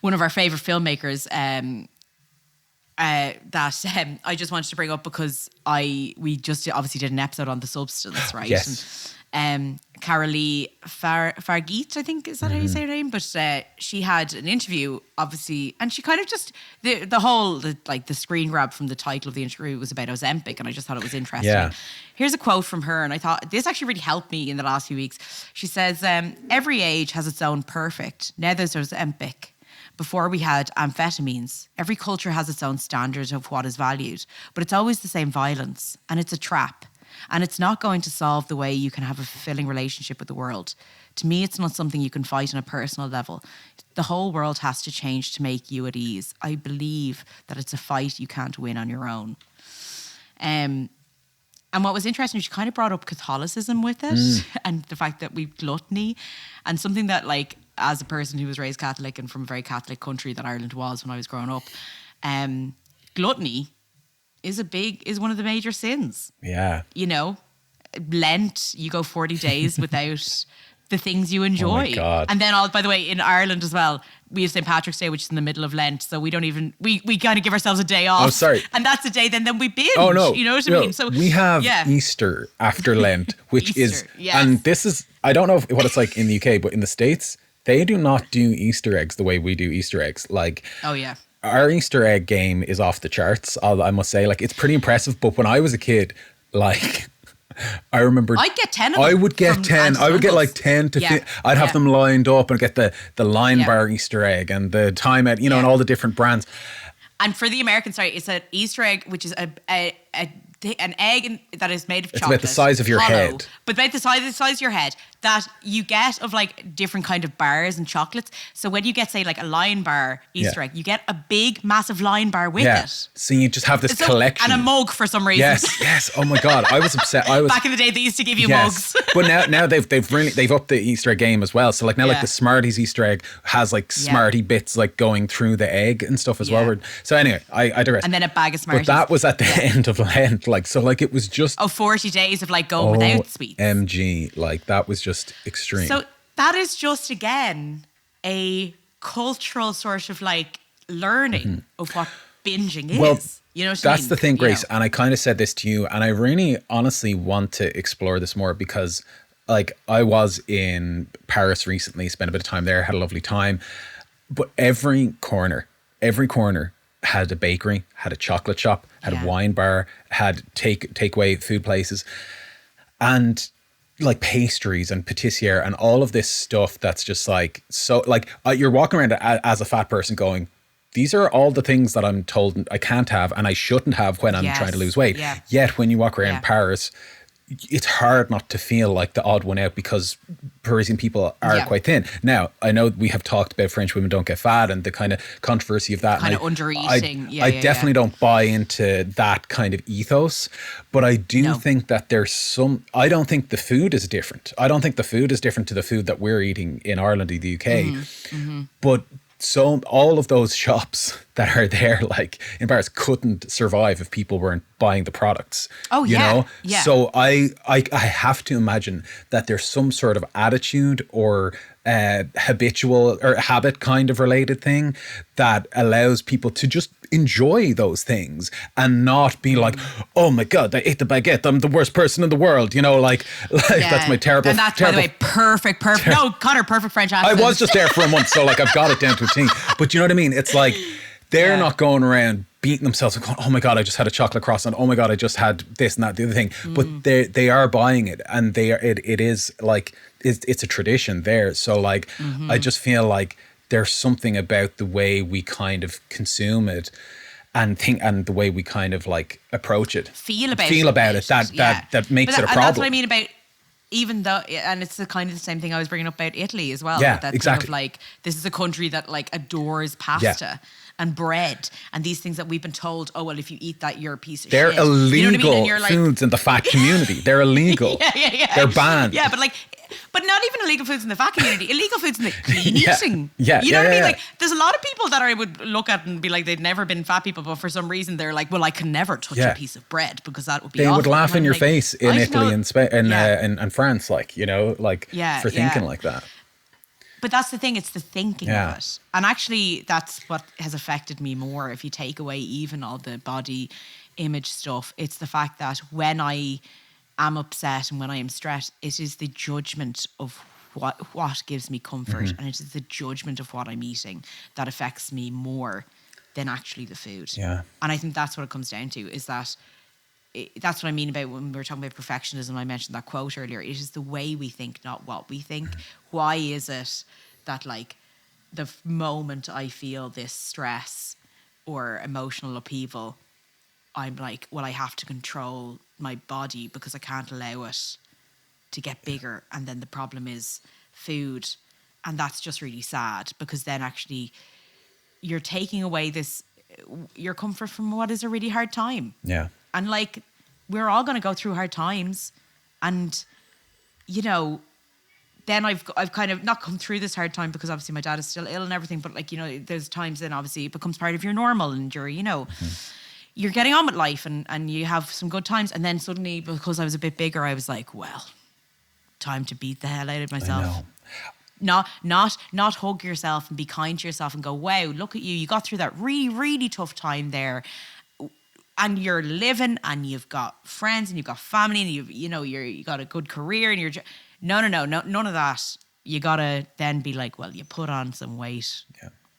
one of our favorite filmmakers that I just wanted to bring up because we just obviously did an episode on The Substance, right? Yes. And Carolee Fargeet, I think, is that how you say her name? But she had an interview, obviously, and she kind of just the screen grab from the title of the interview was about Ozempic, and I just thought it was interesting. Yeah. Here's a quote from her, and I thought this actually really helped me in the last few weeks. She says, "Every age has its own perfect. Now there's Ozempic. Before we had amphetamines. Every culture has its own standard of what is valued, but it's always the same violence, and it's a trap. And it's not going to solve the way you can have a fulfilling relationship with the world. To me, it's not something you can fight on a personal level. The whole world has to change to make you at ease. I believe that it's a fight you can't win on your own." And what was interesting, she kind of brought up Catholicism with it and the fact that we've gluttony, and something that, like, as a person who was raised Catholic and from a very Catholic country that Ireland was when I was growing up, gluttony is one of the major sins. Yeah. You know, Lent, you go 40 days without the things you enjoy. Oh my God. And then, by the way, in Ireland as well, we have St. Patrick's Day, which is in the middle of Lent. So we don't even, we kind of give ourselves a day off. Oh, sorry. And that's the day then we binge. Oh, no. You know what I mean? So we have Easter after Lent, which is, and this is, I don't know what it's like in the UK, but in the States, they do not do Easter eggs the way we do Easter eggs. Like, oh yeah. Our Easter egg game is off the charts, I must say. Like, it's pretty impressive. But when I was a kid, like, I remember I'd get 10 of them. I would get 10. I would get like 10 to 15. I'd have them lined up and get the Lion Bar Easter egg and the Time Out, and all the different brands. And for the Americans, sorry, it's an Easter egg, which is an egg that is made of chocolate. It's about the size of your head. But about the size of your head that you get of like different kind of bars and chocolates. So when you get, say, like a Lion Bar Easter egg, you get a big, massive Lion Bar with it. So you just have this collection. And a mug for some reason. Yes. Oh my God. I was upset. Back in the day, they used to give you mugs. But now they've upped the Easter egg game as well. So like now like the Smarties Easter egg has like Smartie bits like going through the egg and stuff as well. So anyway, I digress. And then a bag of Smarties. But that was at the end of Lent. Like, so like it was just 40 days of like going without sweets. MG, like that was just extreme. So that is just again a cultural sort of like learning of what binging is. Well, you know what that's the thing, Grace. You know? And I kind of said this to you, and I really honestly want to explore this more because like I was in Paris recently, spent a bit of time there, had a lovely time. But every corner had a bakery, had a chocolate shop, had a wine bar, had takeaway food places, and like pastries and patissiere and all of this stuff that's just like, so like you're walking around as a fat person going, these are all the things that I'm told I can't have and I shouldn't have when I'm trying to lose weight. Yeah. Yet when you walk around Paris, it's hard not to feel like the odd one out because Parisian people are quite thin. Now, I know we have talked about French women don't get fat and the kind of controversy of that. Kind of under-eating. I definitely don't buy into that kind of ethos, but I do think that I don't think the food is different. I don't think the food is different to the food that we're eating in Ireland or the UK. But so all of those shops that are there, like in Paris, couldn't survive if people weren't buying the products. Oh, you know? Yeah. So I have to imagine that there's some sort of attitude or habitual or habit kind of related thing that allows people to just enjoy those things and not be like, oh my God, I ate the baguette, I'm the worst person in the world, like that's my terrible. And that's, by the way, perfect. No, Conor, perfect French accent. I was just there for a month, so like I've got it down to a T. But you know what I mean? It's like they're not going around beating themselves and going, oh my God, I just had a chocolate croissant. Oh my God, I just had this and that, the other thing. But they are buying it, and it is like it's a tradition there. So like I just feel like there's something about the way we kind of consume it and think, and the way we kind of like approach it, feel about it that makes it a problem. And that's what I mean about, even though, and it's the kind of the same thing I was bringing up about Italy as well. Yeah, that exactly. Kind of like, this is a country that like adores pasta and bread and these things that we've been told, oh, well, if you eat that, you're a piece of They're shit. illegal, you know what I mean? And you're like, foods in the fat community. They're illegal. They're banned. Yeah, but not even illegal foods in the fat community, illegal foods in the clean eating. Yeah. You know what I mean? Like, there's a lot of people that I would look at and be like, they've never been fat people, but for some reason they're like, well, I can never touch a piece of bread because that would be awful. They would laugh in your face in Italy and Spain and France, like, for thinking like that. But that's the thing, it's the thinking of it. And actually, that's what has affected me more. If you take away even all the body image stuff, it's the fact that when I am upset and when I am stressed, it is the judgment of what gives me comfort, and it is the judgment of what I'm eating that affects me more than actually the food. Yeah. And I think that's what it comes down to, is that that's what I mean about when we were talking about perfectionism. I mentioned that quote earlier. It is the way we think, not what we think. Why is it that like the moment I feel this stress or emotional upheaval, I'm like, well, I have to control my body because I can't allow it to get bigger. And then the problem is food. And that's just really sad, because then actually you're taking away your comfort from what is a really hard time. Yeah. And like, we're all going to go through hard times. And, then I've kind of not come through this hard time because obviously my dad is still ill and everything. But like, there's times then obviously it becomes part of your normal, and you're, you're getting on with life and you have some good times. And then suddenly, because I was a bit bigger, I was like, well, time to beat the hell out of myself. Not hug yourself and be kind to yourself and go, wow, look at you. You got through that really, really tough time there. And you're living, and you've got friends, and you've got family, and you got a good career, and you're no, none of that. You gotta then be like, well, you put on some weight,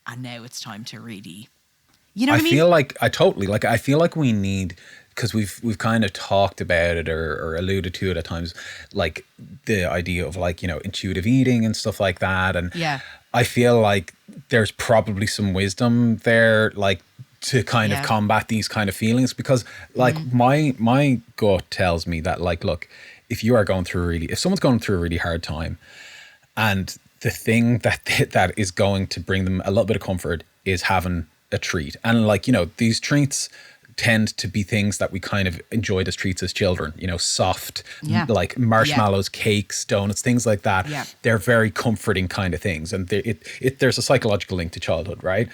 and now it's time to really, what I mean? I feel like we need, because we've kind of talked about it or alluded to it at times, like the idea of like, intuitive eating and stuff like that. And I feel like there's probably some wisdom there, like, to kind of combat these kind of feelings, because like my gut tells me that, like, look, if someone's going through a really hard time, and the thing that is going to bring them a little bit of comfort is having a treat, and like, these treats tend to be things that we kind of enjoyed as treats as children, soft, like marshmallows, cakes, donuts, things like that. Yeah. They're very comforting kind of things. And there's a psychological link to childhood, right?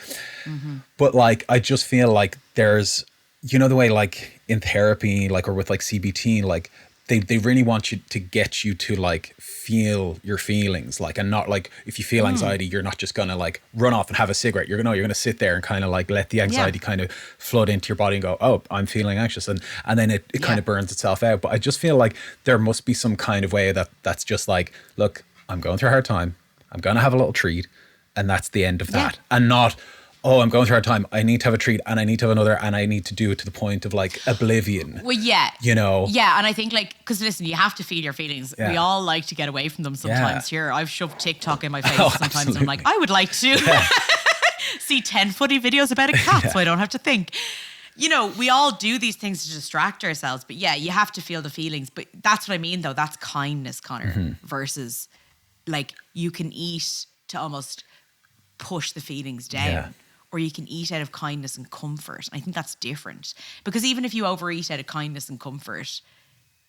Mm-hmm. But like, I just feel like there's, the way like in therapy, like, or with like CBT, like they really want you to get you to like feel your feelings, like, and not like, if you feel anxiety, you're not just gonna like run off and have a cigarette. You're gonna sit there and kind of like let the anxiety kind of flood into your body and go, oh, I'm feeling anxious, and then it kind of burns itself out. But I just feel like there must be some kind of way that's just like, look, I'm going through a hard time, I'm gonna have a little treat, and that's the end of that. And not, oh, I'm going through a hard time, I need to have a treat, and I need to have another, and I need to do it to the point of like oblivion. Well, yeah. Yeah, and I think like, because listen, you have to feel your feelings. Yeah. We all like to get away from them sometimes. Here, I've shoved TikTok in my face sometimes. Absolutely. I'm like, I would like to see 10 funny videos about a cat so I don't have to think. We all do these things to distract ourselves, but yeah, you have to feel the feelings. But that's what I mean, though. That's kindness, Conor, versus like, you can eat to almost push the feelings down. Yeah. Or you can eat out of kindness and comfort. I think that's different. Because even if you overeat out of kindness and comfort,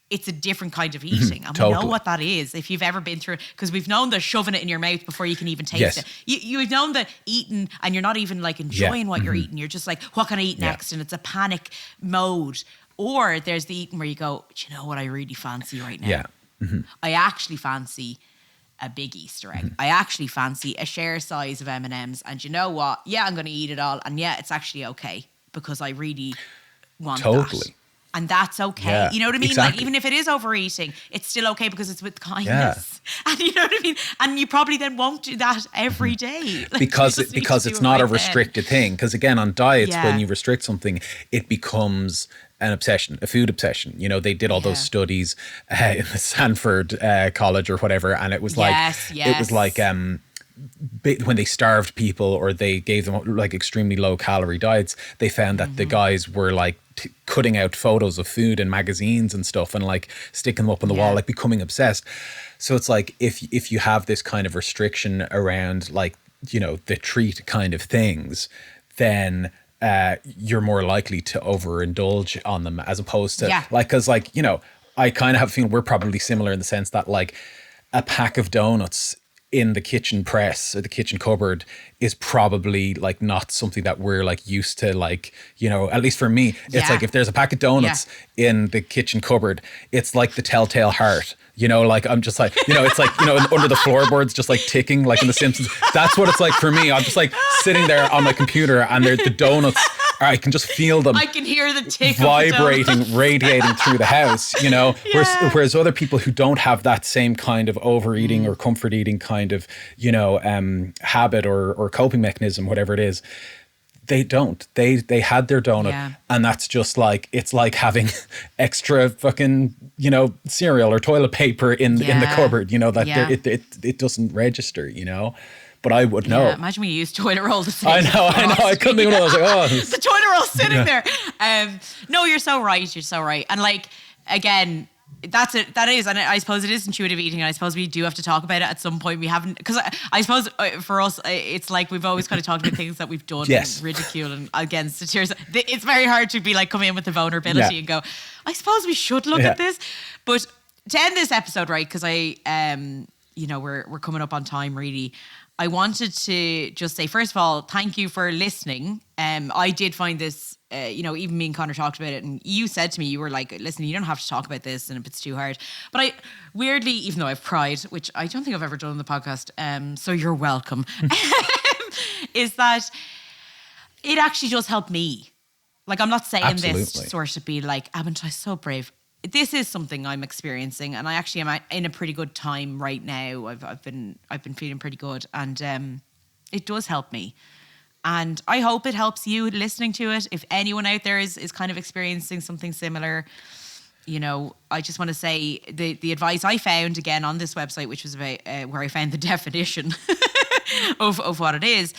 it's a different kind of eating. And we know what that is. If you've ever been through it, because we've known the shoving it in your mouth before you can even taste it. You've known the eating, and you're not even like enjoying what you're eating. You're just like, what can I eat next? And it's a panic mode. Or there's the eating where you go, do you know what I really fancy right now? Yeah. Mm-hmm. I actually fancy a big Easter egg. I actually fancy a share size of M&Ms, and you know what? Yeah, I'm going to eat it all, and yeah, it's actually okay because I really want that. And that's okay. Yeah, you know what I mean? exactly. Like, even if it is overeating, it's still okay because it's with kindness. And you know what I mean? And you probably then won't do that every day. Like, because it's not a restricted thing. Because again, on diets, when you restrict something, it becomes an obsession, a food obsession. You know, they did all those studies in the Stanford college or whatever, and it was like, it was like when they starved people or they gave them like extremely low calorie diets, they found that the guys were like cutting out photos of food in magazines and stuff and like sticking them up on the wall, like becoming obsessed. So it's like if you have this kind of restriction around like, you know, the treat kind of things, then you're more likely to overindulge on them as opposed to like, because like, you know, I kind of have a feeling we're probably similar in the sense that like a pack of donuts in the kitchen press or the kitchen cupboard is probably like not something that we're like used to, like, you know, at least for me, it's like if there's a pack of donuts in the kitchen cupboard, it's like the telltale heart, you know, like I'm just like, you know, it's like, you know, under the floorboards just like ticking like in The Simpsons. That's what it's like for me. I'm just like sitting there on my computer and the donuts, I can just feel them. I can hear the tick vibrating, radiating through the house, you know, whereas other people who don't have that same kind of overeating or comfort eating kind of, you know, habit or coping mechanism, whatever it is, they don't. They had their donut and that's just like, it's like having extra fucking, you know, cereal or toilet paper in the cupboard, you know, that it doesn't register, you know. But I would know. Imagine we use toilet roll the same. I know. I couldn't even know. I was like, oh. The toilet roll sitting there. No, you're so right. You're so right. And like, again, that is, and I suppose it is intuitive eating. And I suppose we do have to talk about it at some point. We haven't, because I suppose for us, it's like we've always kind of talked about things that we've done and ridicule and against satires. It's very hard to be like, come in with the vulnerability and go, I suppose we should look at this. But to end this episode, right, because you know, we're coming up on time really. I wanted to just say, first of all, thank you for listening. I did find this, you know, even me and Conor talked about it, and you said to me, you were like, listen, you don't have to talk about this, and if it's too hard. But I weirdly, even though I've cried, which I don't think I've ever done on the podcast, so you're welcome, is that it actually does help me. Like, I'm not saying this to sort of be like, I'm so brave. This is something I'm experiencing, and I actually am in a pretty good time right now. I've been feeling pretty good, and it does help me. And I hope it helps you listening to it. If anyone out there is kind of experiencing something similar, you know, I just want to say the advice I found again on this website, which was about where I found the definition of what it is,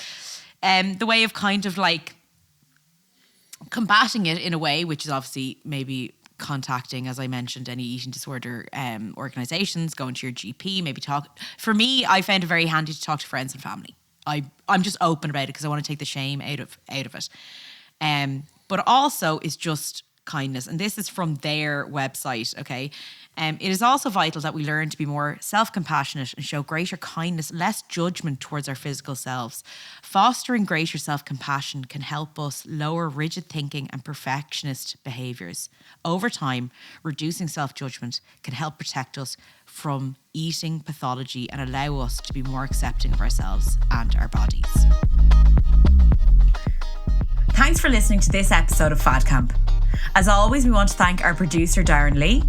the way of kind of like combating it in a way, which is obviously maybe contacting, as I mentioned, any eating disorder organizations, going to your GP, maybe talk. For me, I found it very handy to talk to friends and family. I'm just open about it because I want to take the shame out of it. But also is just kindness. And this is from their website, okay? It is also vital that we learn to be more self-compassionate and show greater kindness, less judgment towards our physical selves. Fostering greater self-compassion can help us lower rigid thinking and perfectionist behaviours. Over time, reducing self-judgment can help protect us from eating pathology and allow us to be more accepting of ourselves and our bodies. Thanks for listening to this episode of Fad Camp. As always, we want to thank our producer, Darren Lee.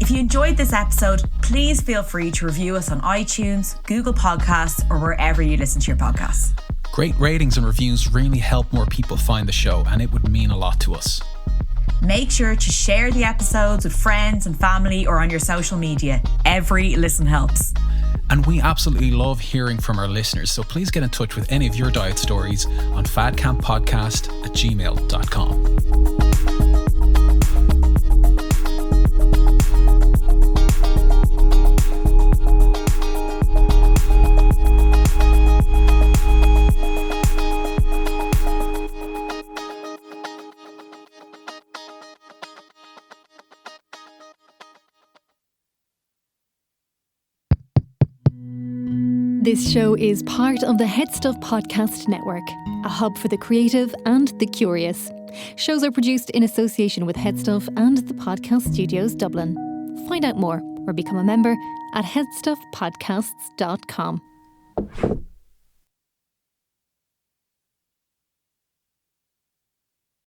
If you enjoyed this episode, please feel free to review us on iTunes, Google Podcasts, or wherever you listen to your podcasts. Great ratings and reviews really help more people find the show, and it would mean a lot to us. Make sure to share the episodes with friends and family or on your social media. Every listen helps. And we absolutely love hearing from our listeners, so please get in touch with any of your diet stories on fadcamppodcast@gmail.com. This show is part of the Head Stuff Podcast Network, a hub for the creative and the curious. Shows are produced in association with Head Stuff and the Podcast Studios Dublin. Find out more or become a member at headstuffpodcasts.com.